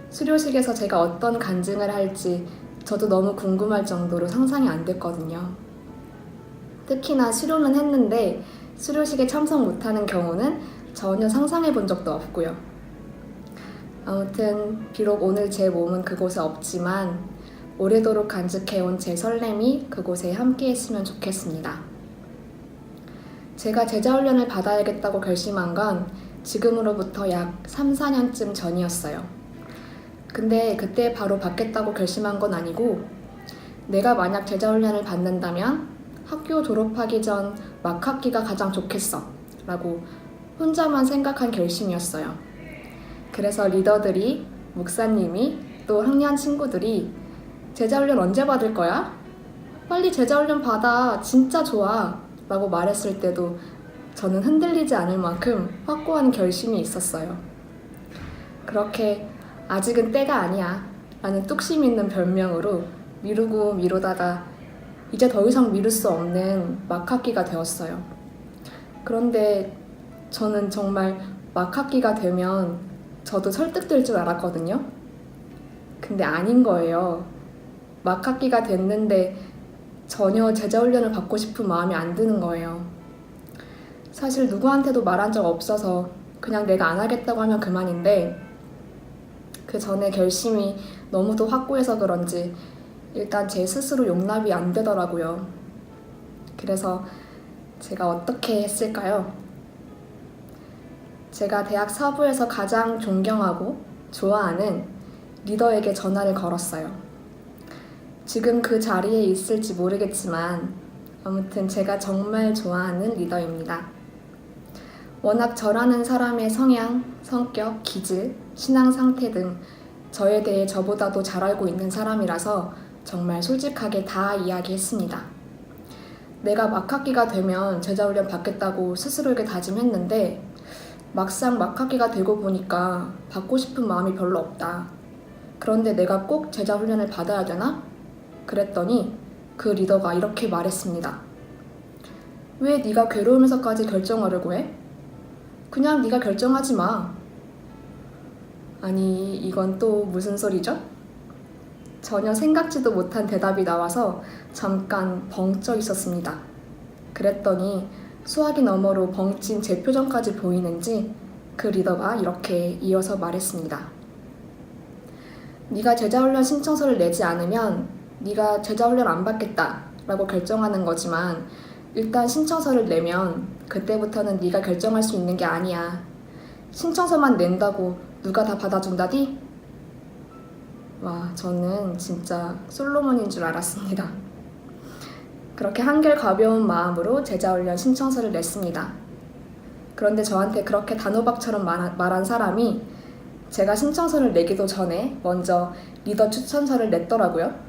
수료식에서 제가 어떤 간증을 할지 저도 너무 궁금할 정도로 상상이 안 됐거든요. 특히나 수료는 했는데 수료식에 참석 못하는 경우는 전혀 상상해 본 적도 없고요. 아무튼 비록 오늘 제 몸은 그곳에 없지만 오래도록 간직해온 제 설렘이 그곳에 함께 했으면 좋겠습니다. 제가 제자훈련을 받아야겠다고 결심한 건 지금으로부터 약 3, 4년쯤 전이었어요. 근데 그때 바로 받겠다고 결심한 건 아니고 내가 만약 제자훈련을 받는다면 학교 졸업하기 전 막학기가 가장 좋겠어 라고 혼자만 생각한 결심이었어요. 그래서 리더들이, 목사님이, 또 학년 친구들이 제자훈련 언제 받을 거야? 빨리 제자훈련 받아. 진짜 좋아. 라고 말했을 때도 저는 흔들리지 않을 만큼 확고한 결심이 있었어요. 그렇게 아직은 때가 아니야 라는 뚝심 있는 별명으로 미루고 미루다가 이제 더 이상 미룰 수 없는 막학기가 되었어요. 그런데 저는 정말 막학기가 되면 저도 설득될 줄 알았거든요. 근데 아닌 거예요. 막학기가 됐는데 전혀 제자훈련을 받고 싶은 마음이 안 드는 거예요. 사실 누구한테도 말한 적 없어서 그냥 내가 안 하겠다고 하면 그만인데 그 전에 결심이 너무도 확고해서 그런지 일단 제 스스로 용납이 안 되더라고요. 그래서 제가 어떻게 했을까요? 제가 대학 서부에서 가장 존경하고 좋아하는 리더에게 전화를 걸었어요. 지금 그 자리에 있을지 모르겠지만 아무튼 제가 정말 좋아하는 리더입니다. 워낙 저라는 사람의 성향, 성격, 기질, 신앙 상태 등 저에 대해 저보다도 잘 알고 있는 사람이라서 정말 솔직하게 다 이야기했습니다. 내가 막학기가 되면 제자훈련 받겠다고 스스로에게 다짐했는데 막상 막학기가 되고 보니까 받고 싶은 마음이 별로 없다. 그런데 내가 꼭 제자훈련을 받아야 되나? 그랬더니 그 리더가 이렇게 말했습니다. 왜 네가 괴로우면서까지 결정하려고 해? 그냥 네가 결정하지 마. 아니 이건 또 무슨 소리죠? 전혀 생각지도 못한 대답이 나와서 잠깐 벙쪄 있었습니다. 그랬더니 수화기 너머로 벙찐 제 표정까지 보이는지 그 리더가 이렇게 이어서 말했습니다. 네가 제자훈련 신청서를 내지 않으면 네가 제자훈련 안 받겠다 라고 결정하는 거지만 일단 신청서를 내면 그때부터는 네가 결정할 수 있는 게 아니야. 신청서만 낸다고 누가 다 받아준다디? 와, 저는 진짜 솔로몬인 줄 알았습니다. 그렇게 한결 가벼운 마음으로 제자훈련 신청서를 냈습니다. 그런데 저한테 그렇게 단호박처럼 말한 사람이 제가 신청서를 내기도 전에 먼저 리더 추천서를 냈더라고요.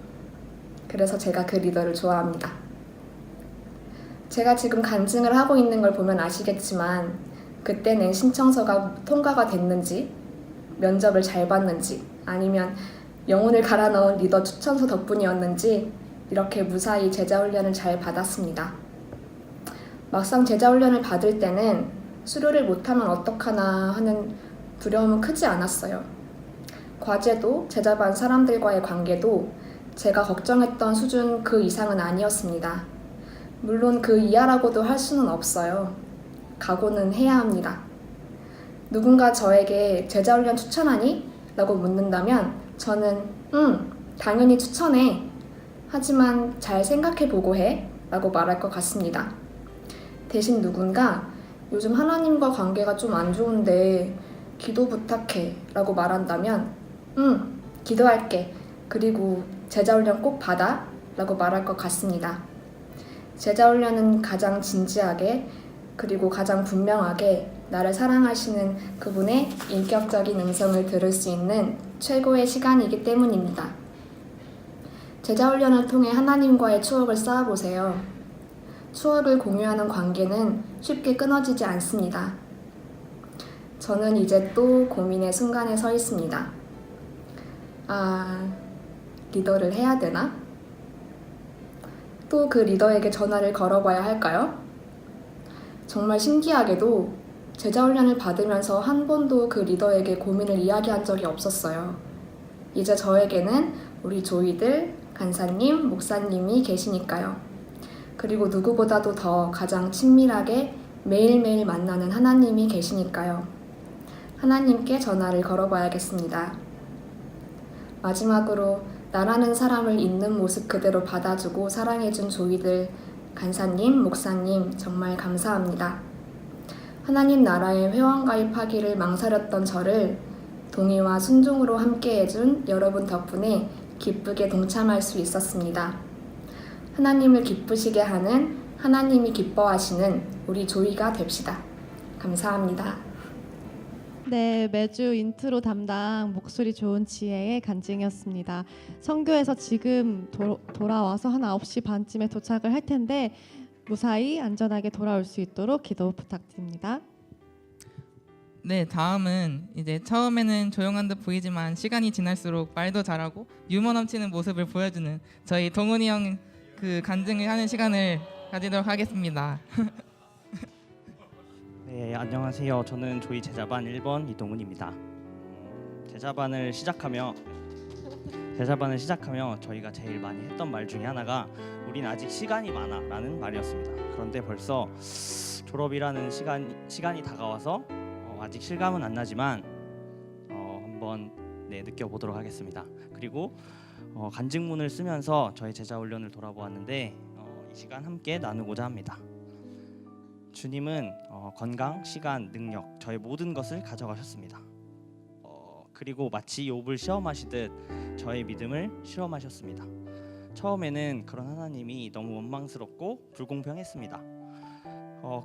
그래서 제가 그 리더를 좋아합니다. 제가 지금 간증을 하고 있는 걸 보면 아시겠지만 그때 낸 신청서가 통과가 됐는지, 면접을 잘 봤는지, 아니면 영혼을 갈아 넣은 리더 추천서 덕분이었는지 이렇게 무사히 제자훈련을 잘 받았습니다. 막상 제자훈련을 받을 때는 수료를 못하면 어떡하나 하는 두려움은 크지 않았어요. 과제도 제자반 사람들과의 관계도 제가 걱정했던 수준 그 이상은 아니었습니다. 물론 그 이하라고도 할 수는 없어요. 각오는 해야 합니다. 누군가 저에게 제자훈련 추천하니? 라고 묻는다면 저는 당연히 추천해. 하지만 잘 생각해보고 해. 라고 말할 것 같습니다. 대신 누군가 요즘 하나님과 관계가 좀 안 좋은데 기도 부탁해. 라고 말한다면 기도할게. 그리고 제자훈련 꼭 받아. 라고 말할 것 같습니다. 제자훈련은 가장 진지하게 그리고 가장 분명하게 나를 사랑하시는 그분의 인격적인 음성을 들을 수 있는 최고의 시간이기 때문입니다. 제자훈련을 통해 하나님과의 추억을 쌓아보세요. 추억을 공유하는 관계는 쉽게 끊어지지 않습니다. 저는 이제 또 고민의 순간에 서 있습니다. 리더를 해야 되나? 또 그 리더에게 전화를 걸어봐야 할까요? 정말 신기하게도 제자 훈련을 받으면서 한 번도 그 리더에게 고민을 이야기한 적이 없었어요. 이제 저에게는 우리 조이들, 간사님, 목사님이 계시니까요. 그리고 누구보다도 더 가장 친밀하게 매일매일 만나는 하나님이 계시니까요. 하나님께 전화를 걸어봐야겠습니다. 마지막으로 나라는 사람을 있는 모습 그대로 받아주고 사랑해준 조이들, 간사님, 목사님 정말 감사합니다. 하나님 나라에 회원가입하기를 망설였던 저를 동의와 순종으로 함께해준 여러분 덕분에 기쁘게 동참할 수 있었습니다. 하나님을 기쁘시게 하는, 하나님이 기뻐하시는 우리 조이가 됩시다. 감사합니다. 네, 매주 인트로 담당 목소리 좋은 지혜의 간증이었습니다. 선교에서 지금 돌아와서 한 9시 반쯤에 도착을 할 텐데 무사히 안전하게 돌아올 수 있도록 기도 부탁드립니다. 네, 다음은 이제 처음에는 조용한 듯 보이지만 시간이 지날수록 말도 잘하고 유머 넘치는 모습을 보여주는 저희 동훈이 형 그 간증을 하는 시간을 가지도록 하겠습니다. 네, 안녕하세요. 저는 조이 제자반 1번 이동훈입니다. 제자반을 시작하며 저희가 제일 많이 했던 말 중에 하나가 우린 아직 시간이 많아라는 말이었습니다. 그런데 벌써 졸업이라는 시간이 다가와서 아직 실감은 안 나지만 한번 느껴보도록 하겠습니다. 그리고 간증문을 쓰면서 저희 제자 훈련을 돌아보았는데 이 시간 함께 나누고자 합니다. 주님은 건강, 시간, 능력, 저의 모든 것을 가져가셨습니다. 그리고 마치 욥을 시험하시듯 저의 믿음을 시험하셨습니다. 처음에는 그런 하나님이 너무 원망스럽고 불공평했습니다.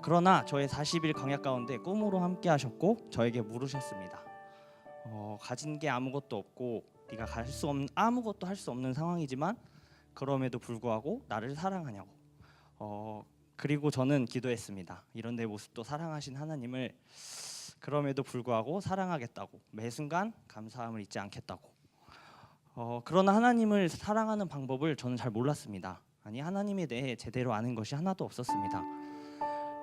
그러나 저의 40일 광야 가운데 꿈으로 함께 하셨고 저에게 물으셨습니다. 가진 게 아무것도 없고 네가 아무것도 할 수 없는 상황이지만 그럼에도 불구하고 나를 사랑하냐고. 그리고 저는 기도했습니다. 이런 내 모습도 사랑하신 하나님을 그럼에도 불구하고 사랑하겠다고, 매 순간 감사함을 잊지 않겠다고. 그러나 하나님을 사랑하는 방법을 저는 잘 몰랐습니다. 아니, 하나님에 대해 제대로 아는 것이 하나도 없었습니다.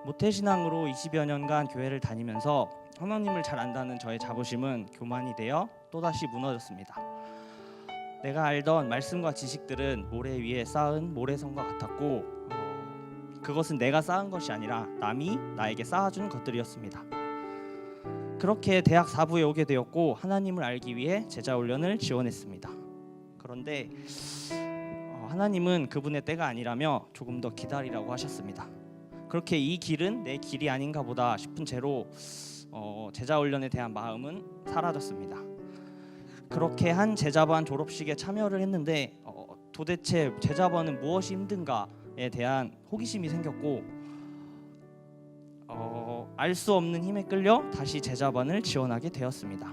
모태신앙으로 20여 년간 교회를 다니면서 하나님을 잘 안다는 저의 자부심은 교만이 되어 또다시 무너졌습니다. 내가 알던 말씀과 지식들은 모래 위에 쌓은 모래성과 같았고 그것은 내가 쌓은 것이 아니라 남이 나에게 쌓아준 것들이었습니다. 그렇게 대학 4부에 오게 되었고 하나님을 알기 위해 제자 훈련을 지원했습니다. 그런데 하나님은 그분의 때가 아니라며 조금 더 기다리라고 하셨습니다. 그렇게 이 길은 내 길이 아닌가 보다 싶은 채로 제자 훈련에 대한 마음은 사라졌습니다. 그렇게 한 제자반 졸업식에 참여를 했는데 도대체 제자반은 무엇이 힘든가에 대한 호기심이 생겼고 알 수 없는 힘에 끌려 다시 제자반을 지원하게 되었습니다.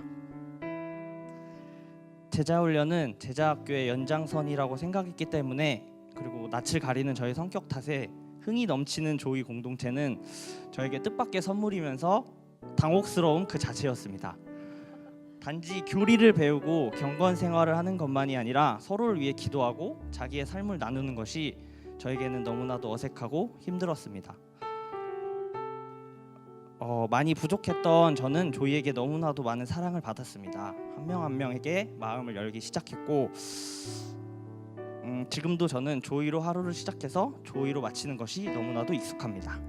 제자훈련은 제자학교의 연장선이라고 생각했기 때문에, 그리고 낯을 가리는 저의 성격 탓에 흥이 넘치는 조이 공동체는 저에게 뜻밖의 선물이면서 당혹스러움 그 자체였습니다. 단지 교리를 배우고 경건 생활을 하는 것만이 아니라 서로를 위해 기도하고 자기의 삶을 나누는 것이 저에게는 너무나도 어색하고 힘들었습니다. 많이 부족했던 저는 조이에게 너무나도 많은 사랑을 받았습니다. 한 명 한 명에게 마음을 열기 시작했고 지금도 저는 조이로 하루를 시작해서 조이로 마치는 것이 너무나도 익숙합니다.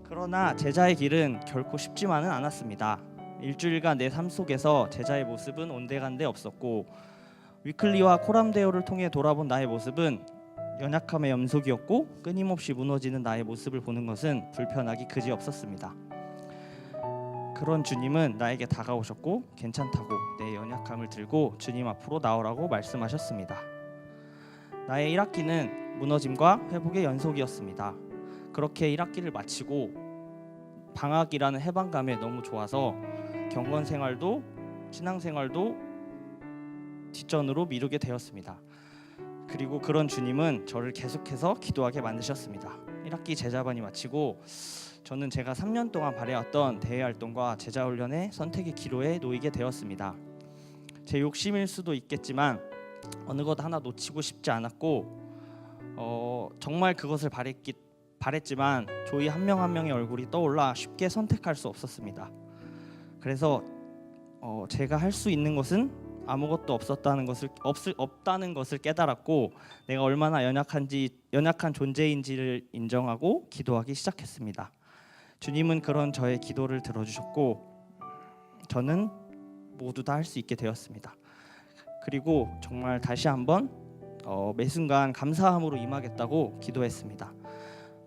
그러나 제자의 길은 결코 쉽지만은 않았습니다. 일주일간 내 삶 속에서 제자의 모습은 온데간데 없었고 위클리와 코람데오를 통해 돌아본 나의 모습은 연약함의 연속이었고 끊임없이 무너지는 나의 모습을 보는 것은 불편하기 그지없었습니다. 그런 주님은 나에게 다가오셨고 괜찮다고 내 연약함을 들고 주님 앞으로 나오라고 말씀하셨습니다. 나의 1학기는 무너짐과 회복의 연속이었습니다. 그렇게 1학기를 마치고 방학이라는 해방감에 너무 좋아서 경건 생활도 신앙 생활도 뒷전으로 미루게 되었습니다. 그리고 그런 주님은 저를 계속해서 기도하게 만드셨습니다. 1학기 제자반이 마치고 저는 제가 3년 동안 발해왔던 대외활동과 제자훈련의 선택의 기로에 놓이게 되었습니다. 제 욕심일 수도 있겠지만 어느 것 하나 놓치고 싶지 않았고 정말 그것을 바랬지만 조이 한 명 한 명의 얼굴이 떠올라 쉽게 선택할 수 없었습니다. 그래서 제가 할 수 있는 것은 아무것도 없다는 것을 깨달았고 내가 얼마나 연약한 존재인지를 인정하고 기도하기 시작했습니다. 주님은 그런 저의 기도를 들어주셨고 저는 모두 다 할 수 있게 되었습니다. 그리고 정말 다시 한번 매 순간 감사함으로 임하겠다고 기도했습니다.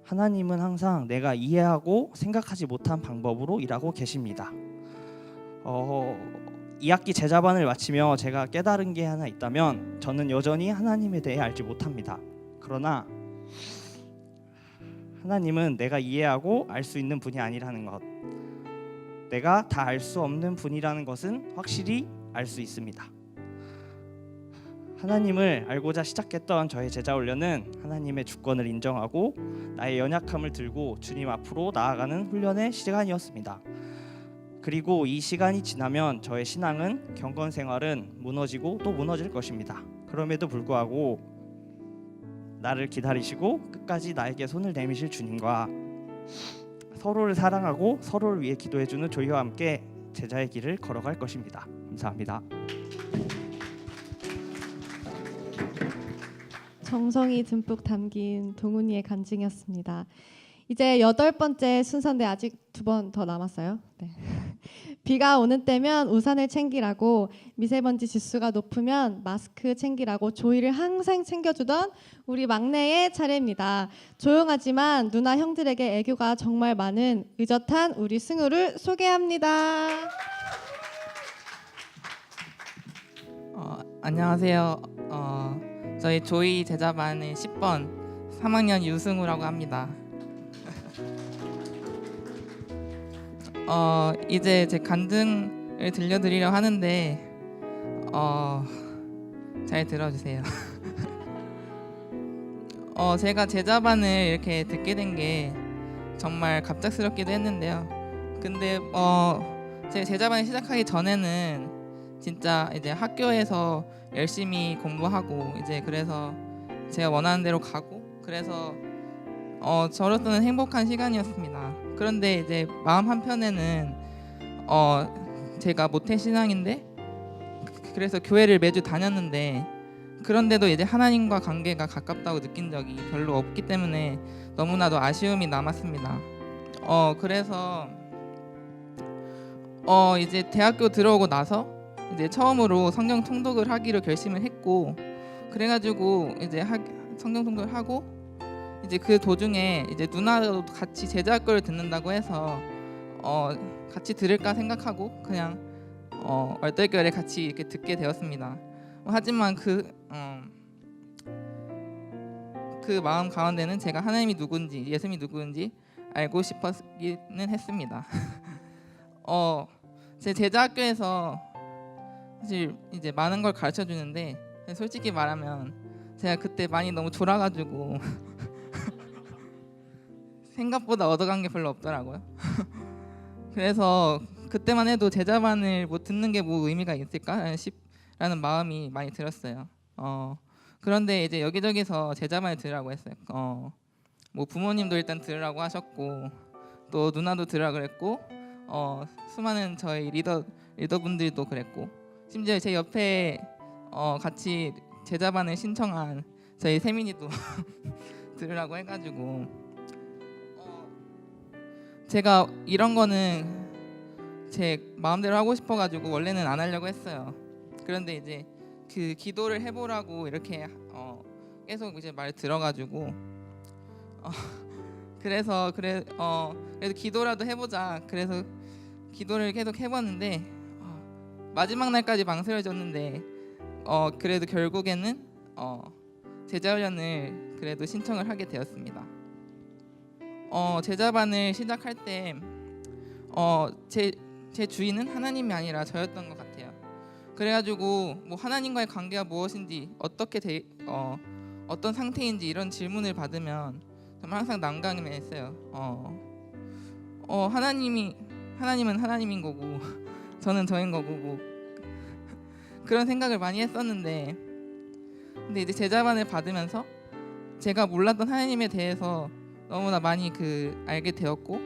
하나님은 항상 내가 이해하고 생각하지 못한 방법으로 일하고 계십니다. 2학기 제자반을 마치며 제가 깨달은 게 하나 있다면 저는 여전히 하나님에 대해 알지 못합니다. 그러나 하나님은 내가 이해하고 알 수 있는 분이 아니라는 것, 내가 다 알 수 없는 분이라는 것은 확실히 알 수 있습니다. 하나님을 알고자 시작했던 저의 제자훈련은 하나님의 주권을 인정하고 나의 연약함을 들고 주님 앞으로 나아가는 훈련의 시간이었습니다. 그리고 이 시간이 지나면 저의 신앙은, 경건 생활은 무너지고 또 무너질 것입니다. 그럼에도 불구하고 나를 기다리시고 끝까지 나에게 손을 내미실 주님과 서로를 사랑하고 서로를 위해 기도해주는 조이와 함께 제자의 길을 걸어갈 것입니다. 감사합니다. 정성이 듬뿍 담긴 동훈이의 간증이었습니다. 이제 8번째 순서인데 아직 2번 더 남았어요. 네. 비가 오는 때면 우산을 챙기라고, 미세먼지 지수가 높으면 마스크 챙기라고 조이를 항상 챙겨주던 우리 막내의 차례입니다. 조용하지만 누나 형들에게 애교가 정말 많은 의젓한 우리 승우를 소개합니다. 안녕하세요. 저희 조이 제자반의 10번 3학년 유승우라고 합니다. 이제 제 간증을 들려드리려 하는데 잘 들어주세요. 제가 제자반을 이렇게 듣게 된 게 정말 갑작스럽기도 했는데요. 근데 제 제자반을 시작하기 전에는 진짜 이제 학교에서 열심히 공부하고 이제 그래서 제가 원하는 대로 가고 그래서 저로서는 행복한 시간이었습니다. 그런데 이제 마음 한편에는 제가 모태신앙인데 그래서 교회를 매주 다녔는데 그런데도 이제 하나님과 관계가 가깝다고 느낀 적이 별로 없기 때문에 너무나도 아쉬움이 남았습니다. 그래서 이제 대학교 들어오고 나서 이제 처음으로 성경 통독을 하기로 결심을 했고 그래가지고 이제 성경 통독을 하고 이제 그 도중에 이제 누나도 같이 제자학교를 듣는다고 해서 같이 들을까 생각하고 그냥 얼떨결에 같이 이렇게 듣게 되었습니다. 하지만 그 마음 가운데는 제가 하나님이 누군지 예수님이 누군지 알고 싶었기는 했습니다. 제 제자학교에서 사실 이제 많은 걸 가르쳐 주는데 솔직히 말하면 제가 그때 많이 너무 졸아가지고 생각보다 얻어간 게 별로 없더라고요. 그래서 그때만 해도 제자반을 뭐 듣는 게 뭐 의미가 있을까라는 마음이 많이 들었어요. 그런데 이제 여기저기서 제자반을 들으라고 했어요. 뭐 부모님도 일단 들으라고 하셨고 또 누나도 들으라 그랬고 수많은 저희 리더분들도 그랬고 심지어 제 옆에 같이 제자반을 신청한 저희 세민이도 들으라고 해가지고 제가 이런 거는 제 마음대로 하고 싶어가지고 원래는 안 하려고 했어요. 그런데 이제 그 기도를 해보라고 이렇게 계속 이제 말 들어가지고 그래서 그래도 기도라도 해보자. 그래서 기도를 계속 해봤는데 마지막 날까지 망설여졌는데 그래도 결국에는 제자훈련을 그래도 신청을 하게 되었습니다. 제자반을 시작할 때 제 주인은 하나님이 아니라 저였던 것 같아요. 그래가지고 뭐 하나님과의 관계가 무엇인지 어떤 상태인지 이런 질문을 받으면 정말 항상 난감했어요. 하나님은 하나님인 거고 저는 저인 거고 뭐 그런 생각을 많이 했었는데 근데 이제 제자반을 받으면서 제가 몰랐던 하나님에 대해서 너무나 많이 알게 되었고,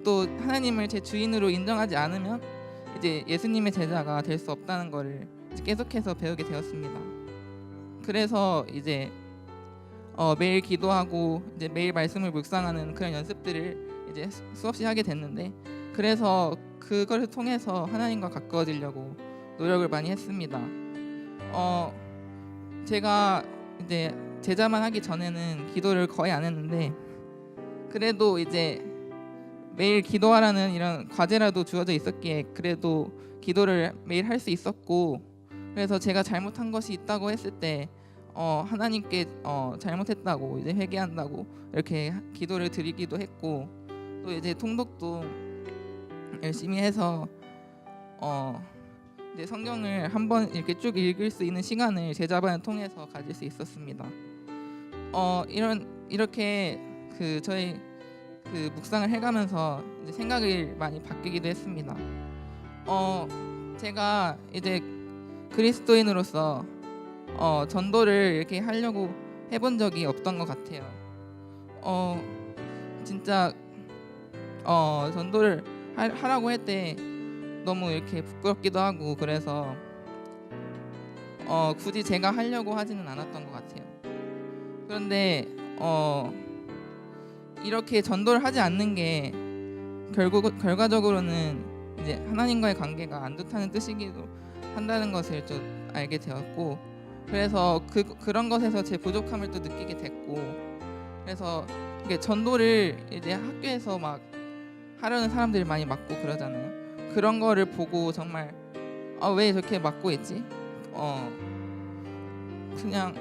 또 하나님을 제 주인으로 인정하지 않으면 이제 예수님의 제자가 될 수 없다는 것을 이제 계속해서 배우게 되었습니다. 그래서 이제 매일 기도하고 이제 매일 말씀을 묵상하는 그런 연습들을 이제 수없이 하게 됐는데, 그래서 그걸 통해서 하나님과 가까워지려고 노력을 많이 했습니다. 제가 이제 제자만 하기 전에는 기도를 거의 안 했는데, 그래도 이제 매일 기도하라는 이런 과제라도 주어져 있었기에 그래도 기도를 매일 할 수 있었고, 그래서 제가 잘못한 것이 있다고 했을 때 하나님께 잘못했다고 이제 회개한다고 이렇게 기도를 드리기도 했고, 또 이제 통독도 열심히 해서 이제 성경을 한번 이렇게 쭉 읽을 수 있는 시간을 제자반을 통해서 가질 수 있었습니다. 이렇게 저희 묵상을 해가면서 이제 생각이 많이 바뀌기도 했습니다. 제가 이제 그리스도인으로서 전도를 이렇게 하려고 해본 적이 없던 것 같아요. 진짜 전도를 하라고 할 때 너무 이렇게 부끄럽기도 하고, 그래서 굳이 제가 하려고 하지는 않았던 것 같아요. 그런데 이렇게 전도를 하지 않는 게 결과적으로는 이제 하나님과의 관계가 안 좋다는 뜻이기도 한다는 것을 좀 알게 되었고, 그래서 그런 것에서 제 부족함을 또 느끼게 됐고, 그래서 이게 전도를 이제 학교에서 막 하려는 사람들이 많이 맡고 그러잖아요. 그런 거를 보고 정말 왜 저렇게 맡고 있지? 그냥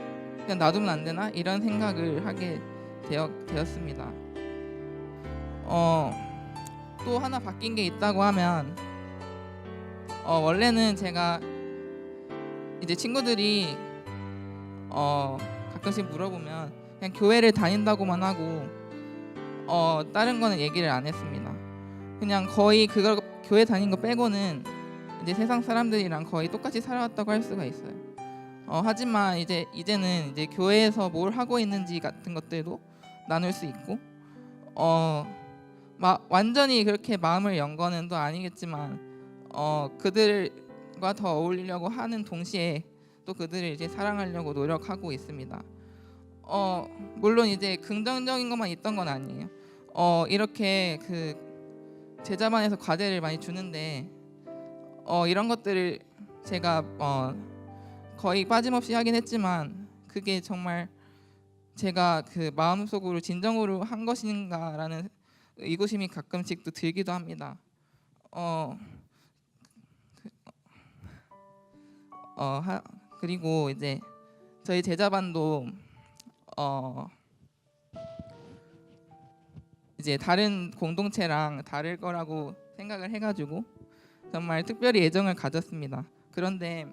놔두면 안 되나? 이런 생각을 하게 되었습니다. 또 하나 바뀐 게 있다고 하면, 원래는 제가 이제 친구들이 가끔씩 물어보면 그냥 교회를 다닌다고만 하고 다른 거는 얘기를 안 했습니다. 그냥 거의 그걸 교회 다닌 거 빼고는 이제 세상 사람들이랑 거의 똑같이 살아왔다고 할 수가 있어요. 하지만 이제는 이제 교회에서 뭘 하고 있는지 같은 것들도 나눌 수 있고, 완전히 그렇게 마음을 연 거는 또 아니겠지만 그들과 더 어울리려고 하는 동시에 또 그들을 이제 사랑하려고 노력하고 있습니다. 물론 이제 긍정적인 것만 있던 건 아니에요. 이렇게 제자반에서 과제를 많이 주는데 이런 것들을 제가 거의 빠짐없이 하긴 했지만, 그게 정말 제가 마음속으로 진정으로 한 것인가라는 의구심이 가끔씩 또 들기도 합니다. 그리고 이제 저희 제자반도 이제 다른 공동체랑 다를 거라고 생각을 해가지고 정말 특별히 애정을 가졌습니다. 그런데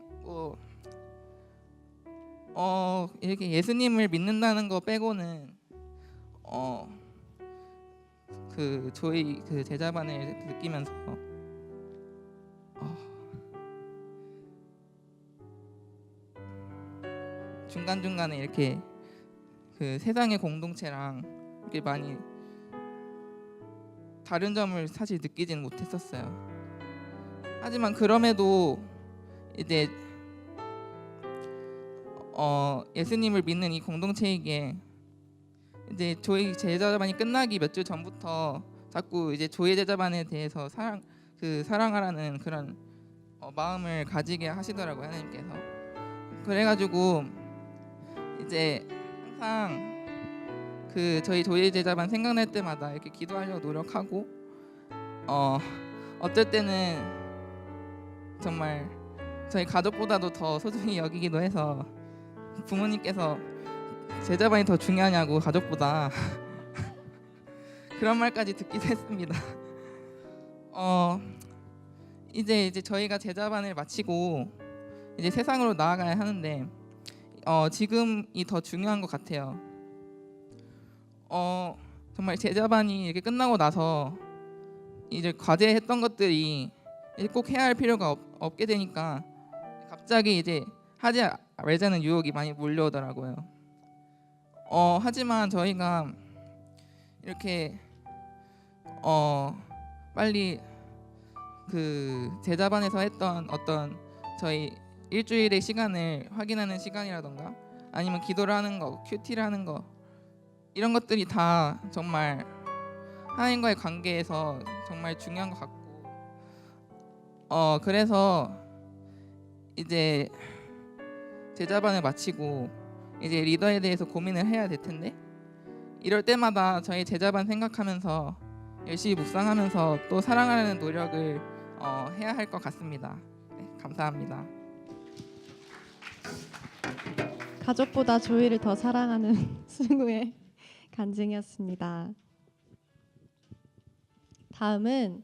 이렇게 예수님을 믿는다는 거 빼고는 저희 제자반을 느끼면서 중간중간에 이렇게 세상의 공동체랑 이렇게 많이 다른 점을 사실 느끼지는 못했었어요. 하지만 그럼에도 이제 예수님을 믿는 이 공동체이기에 이제 저희 제자반이 끝나기 몇 주 전부터 자꾸 이제 저희 제자반에 대해서 사랑하라는 그런 마음을 가지게 하시더라고요, 하나님께서. 그래가지고 이제 항상 저희 제자반 생각날 때마다 이렇게 기도하려고 노력하고, 어떨 때는 정말 저희 가족보다도 더 소중히 여기기도 해서 부모님께서 제자반이 더 중요하냐고 가족보다 그런 말까지 듣기도 했습니다. 이제 저희가 제자반을 마치고 이제 세상으로 나아가야 하는데 지금이 더 중요한 것 같아요. 정말 제자반이 이렇게 끝나고 나서 이제 과제했던 것들이 이제 꼭 해야 할 필요가 없게 되니까 갑자기 이제 하지 말자는 유혹이 많이 몰려오더라고요. 하지만 저희가 이렇게 빨리 그 제자반에서 했던 어떤 저희 일주일의 시간을 확인하는 시간이라던가 아니면 기도를 하는 거, 큐티를 하는 거 이런 것들이 다 정말 하나님과의 관계에서 정말 중요한 것 같고 그래서 이제 제자반을 마치고 이제 리더에 대해서 고민을 해야 될 텐데 이럴 때마다 저희 제자반 생각하면서 열심히 묵상하면서 또 사랑하는 노력을 해야 할 것 같습니다. 네, 감사합니다. 가족보다 조이를 더 사랑하는 승우의 간증이었습니다. 다음은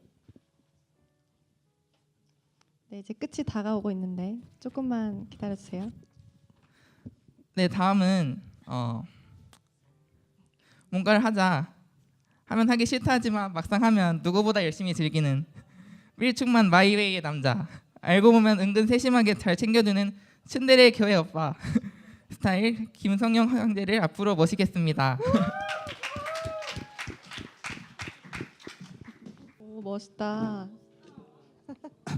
네, 이제 끝이 다가오고 있는데 조금만 기다려주세요. 네, 다음은 뭔가를 하자 하면 하기 싫다 하지만 막상 하면 누구보다 열심히 즐기는 밀충만 마이웨이의 남자, 알고 보면 은근 세심하게 잘 챙겨주는 츤데레 교회 오빠 스타일 김성영 형제를 앞으로 모시겠습니다. 오, 멋있다.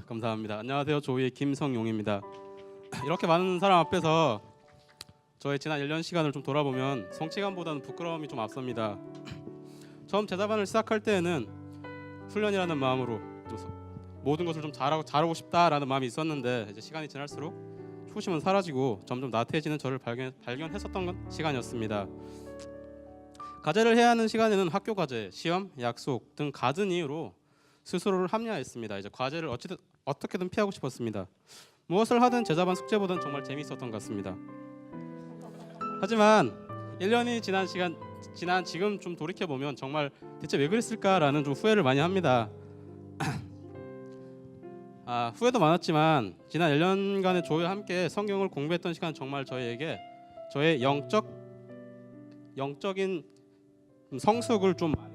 감사합니다. 안녕하세요. 조이의 김성용입니다. 이렇게 많은 사람 앞에서 저의 지난 1년 시간을 좀 돌아보면 성취감보다는 부끄러움이 좀 앞섭니다. 처음 제자반을 시작할 때에는 훈련이라는 마음으로 모든 것을 좀 잘하고 싶다라는 마음이 있었는데 이제 시간이 지날수록 초심은 사라지고 점점 나태해지는 저를 발견했었던 시간이었습니다. 과제를 해야 하는 시간에는 학교 과제, 시험, 약속 등 갖은 이유로 스스로를 합리화했습니다. 이제 과제를 어떻게든 피하고 싶었습니다. 무엇을 하든 제자반 숙제보다는 정말 재미있었던 것 같습니다. 하지만 1년이 지난 지금 좀 돌이켜 보면 정말 대체 왜 그랬을까라는 좀 후회를 많이 합니다. 후회도 많았지만 지난 1년간의 조이와 함께 성경을 공부했던 시간 정말 저희에게 저의 영적인 성숙을 좀 많이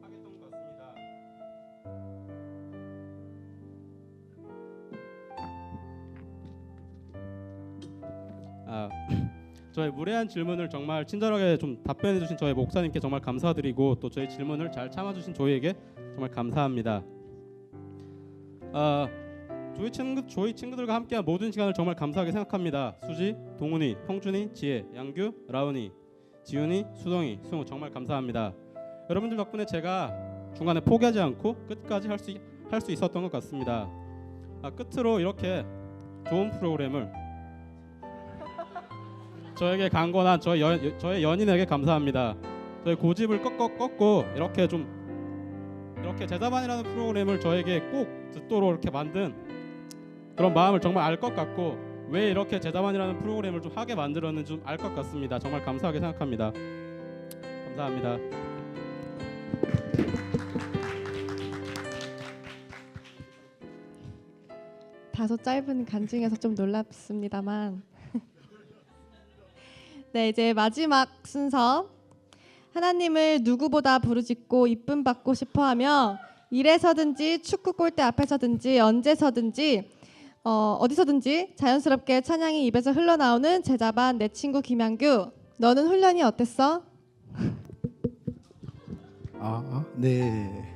하게 했던 것 같습니다. 저의 무례한 질문을 정말 친절하게 좀 답변해 주신 저희 목사님께 정말 감사드리고 또 저희 질문을 잘 참아 주신 조이에게 정말 감사합니다. 조이 친구들과 함께한 모든 시간을 정말 감사하게 생각합니다. 수지, 동훈이, 형준이, 지혜, 양규, 라운이, 지훈이, 수동이, 승우 정말 감사합니다. 여러분들 덕분에 제가 중간에 포기하지 않고 끝까지 할 수 있었던 것 같습니다. 끝으로 이렇게 좋은 프로그램을 저에게 강권한 저의 연인에게 감사합니다. 저의 고집을 꺾고 이렇게 제자반이라는 프로그램을 저에게 꼭 듣도록 이렇게 만든 그런 마음을 정말 알 것 같고 왜 이렇게 제자반이라는 프로그램을 좀 하게 만들었는지 좀 알 것 같습니다. 정말 감사하게 생각합니다. 감사합니다. 다소 짧은 간증에서 좀 놀랍습니다만 네, 이제 마지막 순서 하나님을 누구보다 부르짖고 이쁨 받고 싶어하며 일에서든지 축구 골대 앞에서든지 언제서든지 어디서든지 자연스럽게 찬양이 입에서 흘러나오는 제자반 내 친구 김양규. 너는 훈련이 어땠어? 네.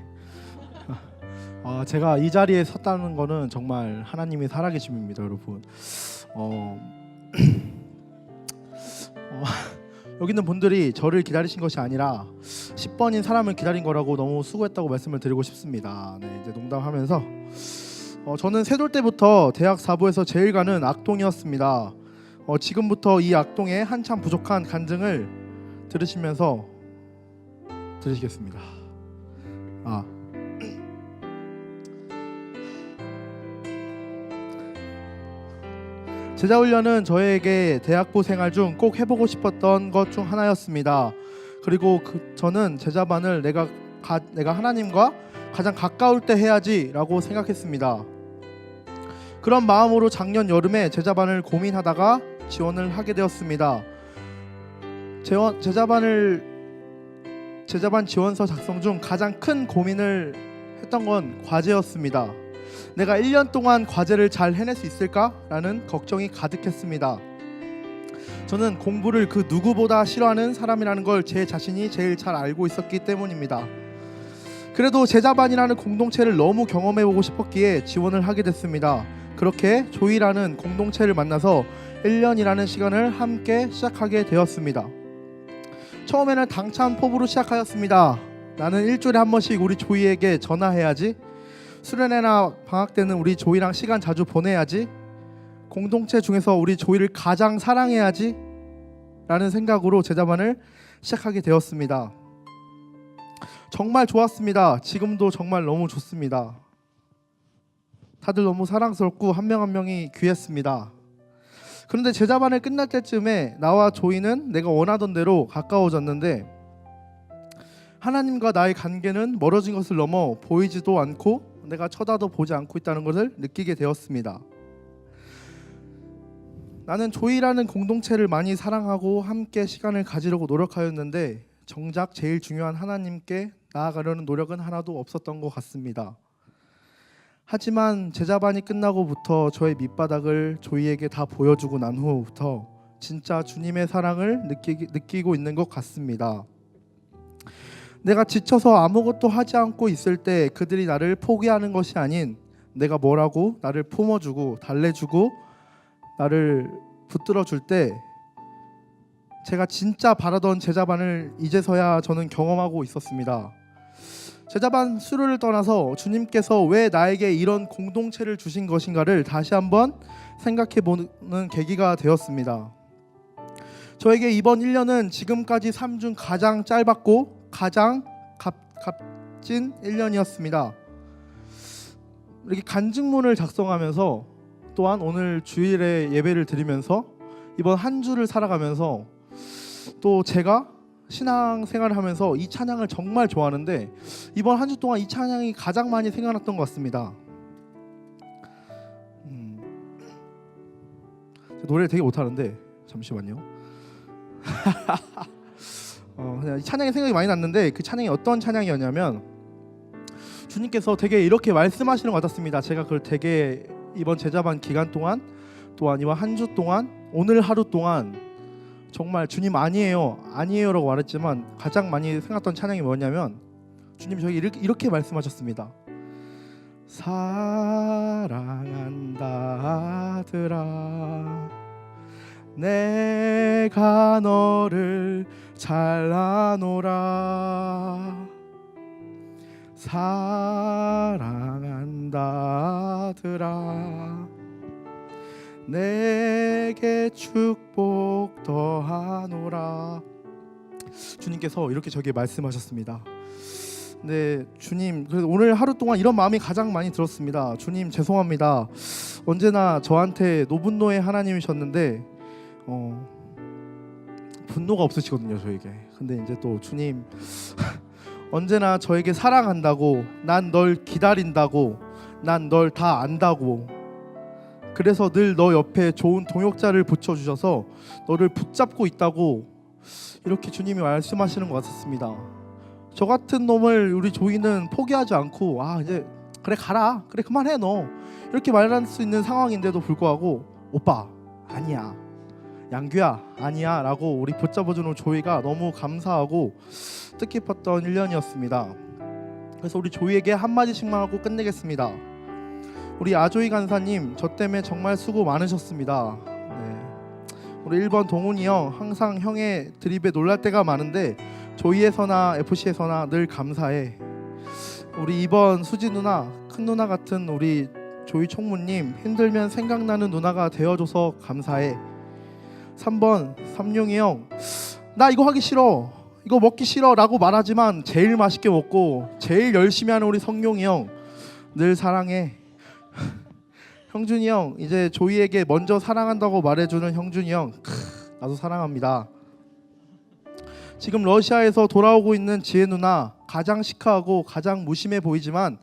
제가 이 자리에 섰다는 거는 정말 하나님의 살아계심입니다, 여러분. 여기 있는 분들이 저를 기다리신 것이 아니라 10번인 사람을 기다린 거라고 너무 수고했다고 말씀을 드리고 싶습니다. 네, 이제 농담하면서 저는 세돌 때부터 대학 4부에서 제일 가는 악동이었습니다. 지금부터 이 악동의 한참 부족한 간증을 들으시면서 들으시겠습니다. 제자훈련은 저에게 대학부 생활 중 꼭 해보고 싶었던 것 중 하나였습니다. 그리고 저는 제자반을 내가 하나님과 가장 가까울 때 해야지라고 생각했습니다. 그런 마음으로 작년 여름에 제자반을 고민하다가 지원을 하게 되었습니다. 제자반 지원서 작성 중 가장 큰 고민을 했던 건 과제였습니다. 내가 1년 동안 과제를 잘 해낼 수 있을까라는 걱정이 가득했습니다. 저는 공부를 그 누구보다 싫어하는 사람이라는 걸 제 자신이 제일 잘 알고 있었기 때문입니다. 그래도 제자반이라는 공동체를 너무 경험해보고 싶었기에 지원을 하게 됐습니다. 그렇게 조이라는 공동체를 만나서 1년이라는 시간을 함께 시작하게 되었습니다. 처음에는 당찬 포부로 시작하였습니다. 나는 일주일에 한 번씩 우리 조이에게 전화해야지. 수련회나 방학 때는 우리 조이랑 시간 자주 보내야지. 공동체 중에서 우리 조이를 가장 사랑해야지 라는 생각으로 제자반을 시작하게 되었습니다. 정말 좋았습니다. 지금도 정말 너무 좋습니다. 다들 너무 사랑스럽고 한 명 한 명이 귀했습니다. 그런데 제자반을 끝날 때쯤에 나와 조이는 내가 원하던 대로 가까워졌는데 하나님과 나의 관계는 멀어진 것을 넘어 보이지도 않고 내가 쳐다도 보지 않고 있다는 것을 느끼게 되었습니다. 나는 조이라는 공동체를 많이 사랑하고 함께 시간을 가지려고 노력하였는데 정작 제일 중요한 하나님께 나아가려는 노력은 하나도 없었던 것 같습니다. 하지만 제자반이 끝나고부터 저의 밑바닥을 조이에게 다 보여주고 난 후부터 진짜 주님의 사랑을 느끼고 있는 것 같습니다. 내가 지쳐서 아무것도 하지 않고 있을 때 그들이 나를 포기하는 것이 아닌 내가 뭐라고 나를 품어주고 달래주고 나를 붙들어줄 때 제가 진짜 바라던 제자반을 이제서야 저는 경험하고 있었습니다. 제자반 수료를 떠나서 주님께서 왜 나에게 이런 공동체를 주신 것인가를 다시 한번 생각해보는 계기가 되었습니다. 저에게 이번 1년은 지금까지 삶 중 가장 짧았고 가장 값진 1년이었습니다. 이렇게 간증문을 작성하면서 또한 오늘 주일에 예배를 드리면서 이번 한 주를 살아가면서 또 제가 신앙생활을 하면서 이 찬양을 정말 좋아하는데 이번 한 주 동안 이 찬양이 가장 많이 생각났던 것 같습니다. 노래를 되게 못하는데 잠시만요. 그냥 이 찬양이 생각이 많이 났는데 그 찬양이 어떤 찬양이었냐면 주님께서 되게 이렇게 말씀하시는 것 같았습니다. 제가 그걸 되게 이번 제자반 기간 동안 또한 이번 한 주 동안 오늘 하루 동안 정말 주님 아니에요라고 말했지만 가장 많이 생각했던 찬양이 뭐냐면 주님이 저에게 이렇게 말씀하셨습니다. 사랑한다 아들아 내가 너를 잘 아노라 사랑한다 아들아 내게 축복 더하노라. 주님께서 이렇게 저에게 말씀하셨습니다. 네, 주님, 그래서 오늘 하루 동안 이런 마음이 가장 많이 들었습니다. 주님 죄송합니다. 언제나 저한테 노분노의 하나님이셨는데 분노가 없으시거든요 저에게. 근데 이제 또 주님 언제나 저에게 사랑한다고, 난 널 기다린다고, 난 널 다 안다고, 그래서 늘 너 옆에 좋은 동역자를 붙여주셔서 너를 붙잡고 있다고 이렇게 주님이 말씀하시는 것 같았습니다. 저 같은 놈을 우리 조이는 포기하지 않고 이제 그래 가라, 그래 그만해 너, 이렇게 말할 수 있는 상황인데도 불구하고 오빠 아니야, 양규야 아니야 라고 우리 붙잡아주는 조이가 너무 감사하고 뜻깊었던 1년이었습니다. 그래서 우리 조이에게 한마디씩만 하고 끝내겠습니다. 우리 아조이 간사님, 저 때문에 정말 수고 많으셨습니다. 네. 우리 1번 동훈이 형, 항상 형의 드립에 놀랄 때가 많은데 조이에서나 FC에서나 늘 감사해. 우리 2번 수지 누나, 큰 누나 같은 우리 조이 총무님, 힘들면 생각나는 누나가 되어줘서 감사해. 3번 삼룡이 형, 나 이거 하기 싫어, 이거 먹기 싫어 라고 말하지만 제일 맛있게 먹고 제일 열심히 하는 우리 성룡이 형, 늘 사랑해. 형준이 형, 이제 조이에게 먼저 사랑한다고 말해주는 형준이 형, 나도 사랑합니다. 지금 러시아에서 돌아오고 있는 지혜 누나, 가장 시크하고 가장 무심해 보이지만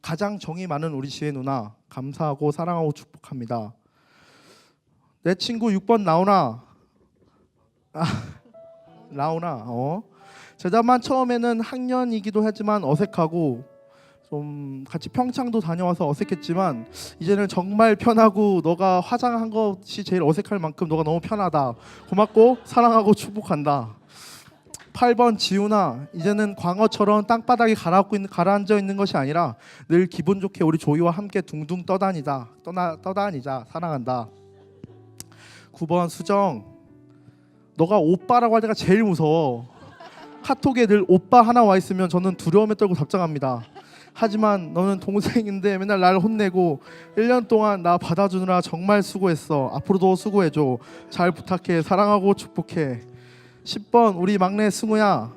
가장 정이 많은 우리 지혜 누나, 감사하고 사랑하고 축복합니다. 내 친구 6번 라오나, 라오나, 제자반 처음에는 학년이기도 하지만 어색하고 좀 같이 평창도 다녀와서 어색했지만 이제는 정말 편하고 너가 화장한 것이 제일 어색할 만큼 너가 너무 편하다. 고맙고 사랑하고 축복한다. 8번 지훈아, 이제는 광어처럼 땅바닥에 가라앉아 있는 것이 아니라 늘 기분 좋게 우리 조이와 함께 둥둥 떠다니자. 사랑한다. 9번 수정, 너가 오빠라고 할 때가 제일 무서워. 카톡에 늘 오빠 하나 와 있으면 저는 두려움에 떨고 답장합니다. 하지만 너는 동생인데 맨날 날 혼내고 1년 동안 나 받아주느라 정말 수고했어. 앞으로도 수고해줘. 잘 부탁해. 사랑하고 축복해. 10번 우리 막내 승우야,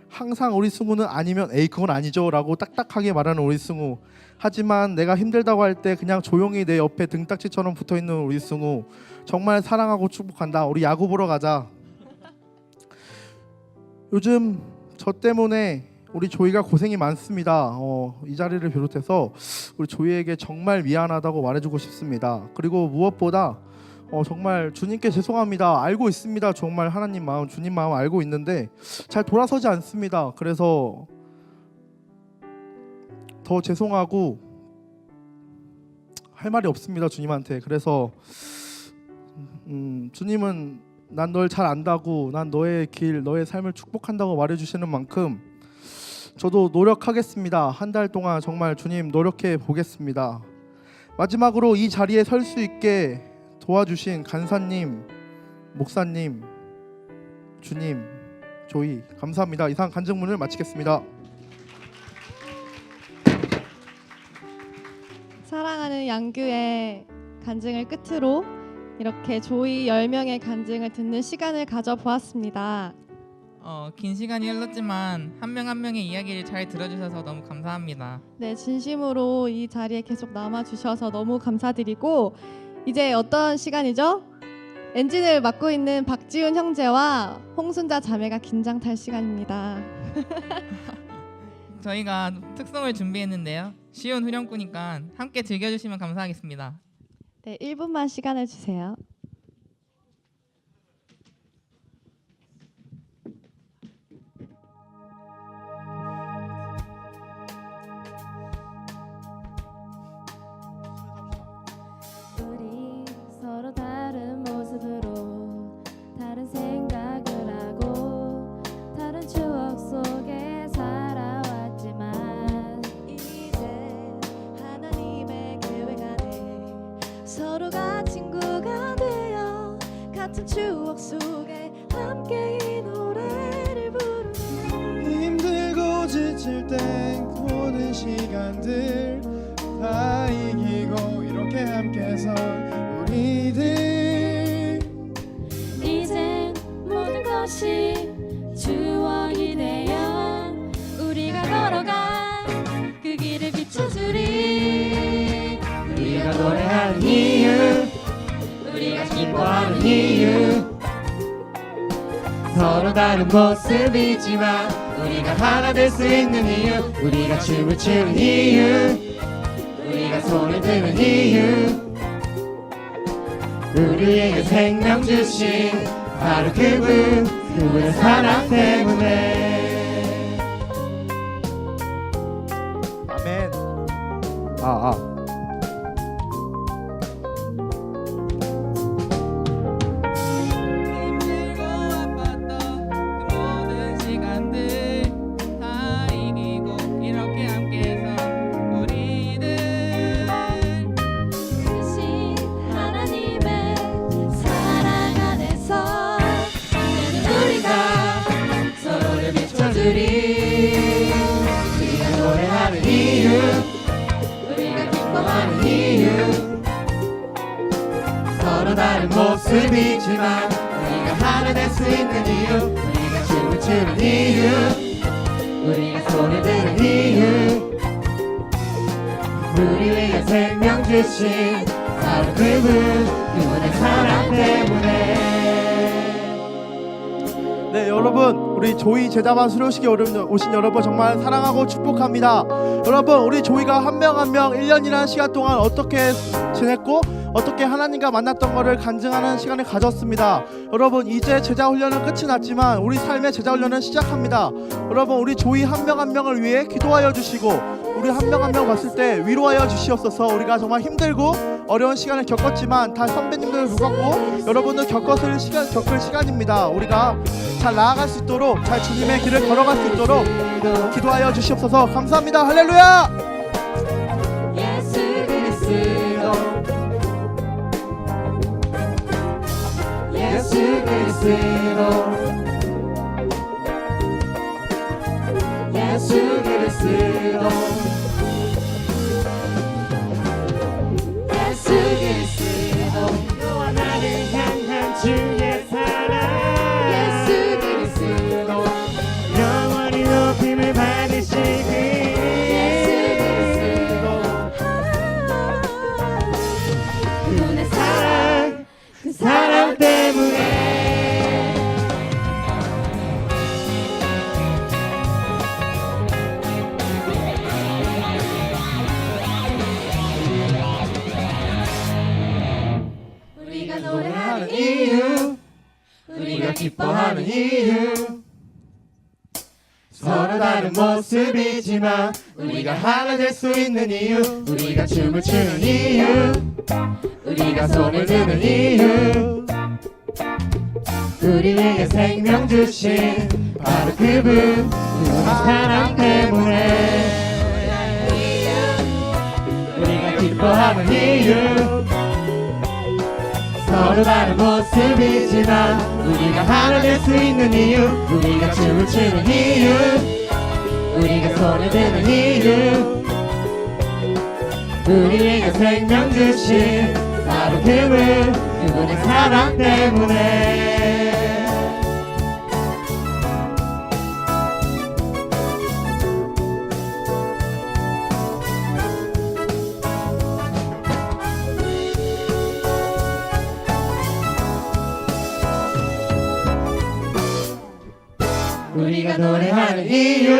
항상 우리 승우는 아니면 에이 그건 아니죠 라고 딱딱하게 말하는 우리 승우. 하지만 내가 힘들다고 할 때 그냥 조용히 내 옆에 등딱지처럼 붙어있는 우리 승우. 정말 사랑하고 축복한다. 우리 야구 보러 가자. 요즘 저 때문에 우리 조이가 고생이 많습니다. 이 자리를 비롯해서 우리 조이에게 정말 미안하다고 말해주고 싶습니다. 그리고 무엇보다 정말 주님께 죄송합니다. 알고 있습니다. 정말 하나님 마음, 주님 마음 알고 있는데 잘 돌아서지 않습니다. 그래서 더 죄송하고 할 말이 없습니다. 주님한테. 그래서 주님은 난 널 잘 안다고, 난 너의 길, 너의 삶을 축복한다고 말해주시는 만큼 저도 노력하겠습니다. 한 달 동안 정말 주님 노력해 보겠습니다. 마지막으로 이 자리에 설 수 있게 도와주신 간사님, 목사님, 주님, 조이 감사합니다. 이상 간증문을 마치겠습니다. 사랑하는 양규의 간증을 끝으로 이렇게 조이 10명의 간증을 듣는 시간을 가져보았습니다. 긴 시간이 흘렀지만 한 명 한 명의 이야기를 잘 들어주셔서 너무 감사합니다. 네, 진심으로 이 자리에 계속 남아주셔서 너무 감사드리고 이제 어떤 시간이죠? 엔진을 맡고 있는 박지훈 형제와 홍순자 자매가 긴장 탈 시간입니다. 저희가 특송을 준비했는데요. 쉬운 후렴구니까 함께 즐겨주시면 감사하겠습니다. 네, 1분만 시간을 주세요. 우리 서로 다른 모습으로 다른 생각을 하고 다른 추억 속에 살아왔지만 이제 하나님의 계획 안에 서로가 친구가 되어 같은 추억 속에 함께 이 노래를 부르네. 힘들고 지칠 땐 모든 시간들 다 이기고 이렇게 함께서 우리들 이젠 모든 것이 추억이 되어 우리가 걸어간 그 길을 비춰주리. 우리가 노래하는 이유, 우리가 기뻐하는 이유, 서로 다른 모습이지만 우리가 하나 될 수 있는 이유, 우리가 춤을 추는 이유, 우리가 손을 드는 이유, 우리에게 생명 주신 바로 그분의 사랑 때문에. 아멘. 힘들고 아팠던 그 모든 시간들 다 이기고 이렇게 함께해서 우리들 크신 하나님의 사랑 안에서 이제는 우리가 서로를 비춰주리. 우리가 노래하는 이유, 우리가 기뻐하는 이유, 서로 다른 모습이지만 우리가 하나 될 수 있는 이유, 우리가 춤을 추는 이유, 우리가 손을 드는 이유, 우리 위해 생명 주신 바로 그분의 사랑 때문에. 네, 여러분, 우리 조이 제자반 수료식에 오신 여러분 정말 사랑하고 축복합니다. 여러분, 우리 조이가 한 명 한 명 1년이라는 시간 동안 어떻게 지냈고 어떻게 하나님과 만났던 것을 간증하는 시간을 가졌습니다. 여러분, 이제 제자 훈련은 끝이 났지만 우리 삶의 제자 훈련은 시작합니다. 여러분, 우리 조이 한 명 한 명을 위해 기도하여 주시고 우리 한 명 한 명 봤을 때 위로하여 주시옵소서. 우리가 정말 힘들고 어려운 시간을 겪었지만 다 선배님들 겪었고 여러분들 겪을 시간입니다. 우리가 잘 나아갈 수 있도록, 잘 주님의 길을 걸어갈 수 있도록 기도하여 주시옵소서. 감사합니다. 할렐루야. 예수 그리스도 예수 그리스도 예수 그리스도 예수 그리스도 너와 나를 향한 주의 사랑 예수 그리스도 영원히 높임을 받으시기 예수 그리스도 그분의 사랑 그 사랑 때문에 우리가 노래하는 이유 우리가 기뻐하는 이유 서로 다른 모습이지만 우리가 하나 될 수 있는 이유 우리가 춤을 추는 이유 우리가 손을 드는 이유 우리에게 생명 주신 바로 그분의 사랑 때문에 우리가 기뻐하는 이유 서로 다른 모습이지만 우리가 하나 될 수 있는 이유 우리가 춤을 추는 이유 우리가 손을 드는 이유 우리에게 생명 주신 바로 그분의 사랑 때문에 우리가 노래하는 이유.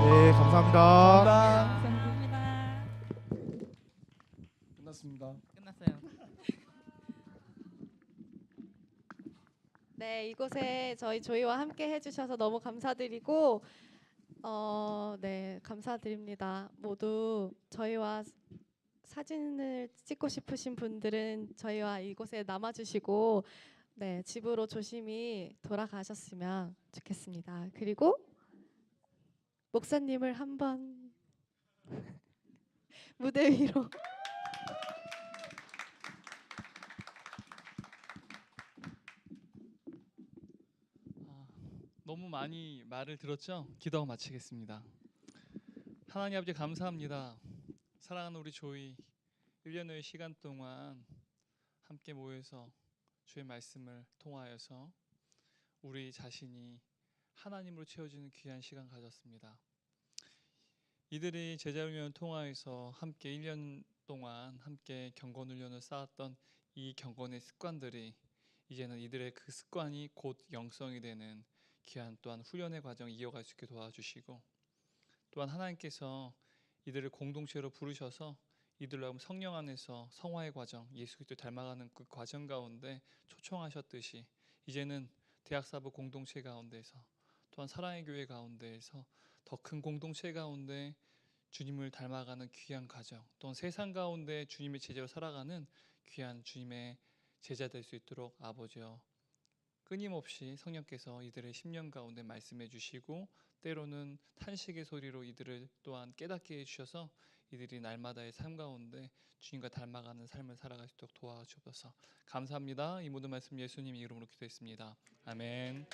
네, 감사합니다. 감사합니다. 끝났습니다. 끝났어요. 네, 이곳에 저희와 함께 해주셔서 너무 감사드리고, 네, 감사드립니다. 모두 저희와 사진을 찍고 싶으신 분들은 저희와 이곳에 남아주시고, 네, 집으로 조심히 돌아가셨으면 좋겠습니다. 그리고 목사님을 한번 무대 위로. 너무 많이 말을 들었죠? 기도하고 마치겠습니다. 하나님 아버지 감사합니다. 사랑하는 우리 조이 1년의 시간 동안 함께 모여서 주의 말씀을 통하여서 우리 자신이 하나님으로 채워지는 귀한 시간 가졌습니다. 이들이 제자훈련을 통하여서 함께 1년 동안 함께 경건훈련을 쌓았던 이 경건의 습관들이 이제는 이들의 그 습관이 곧 영성이 되는 귀한 또한 훈련의 과정을 이어갈 수 있게 도와주시고 또한 하나님께서 이들을 공동체로 부르셔서 이들로 하여금 성령 안에서 성화의 과정, 예수 그리스도 닮아가는 그 과정 가운데 초청하셨듯이 이제는 대학사부 공동체 가운데서 또한 사랑의 교회 가운데에서 더 큰 공동체 가운데 주님을 닮아가는 귀한 과정, 또한 세상 가운데 주님의 제자로 살아가는 귀한 주님의 제자 될 수 있도록 아버지여 끊임없이 성령께서 이들의 심령 가운데 말씀해 주시고 때로는 탄식의 소리로 이들을 또한 깨닫게 해주셔서 이들이 날마다의 삶 가운데 주님과 닮아가는 삶을 살아갈 수 있도록 도와주셔서 감사합니다. 이 모든 말씀 예수님 이름으로 기도했습니다. 아멘.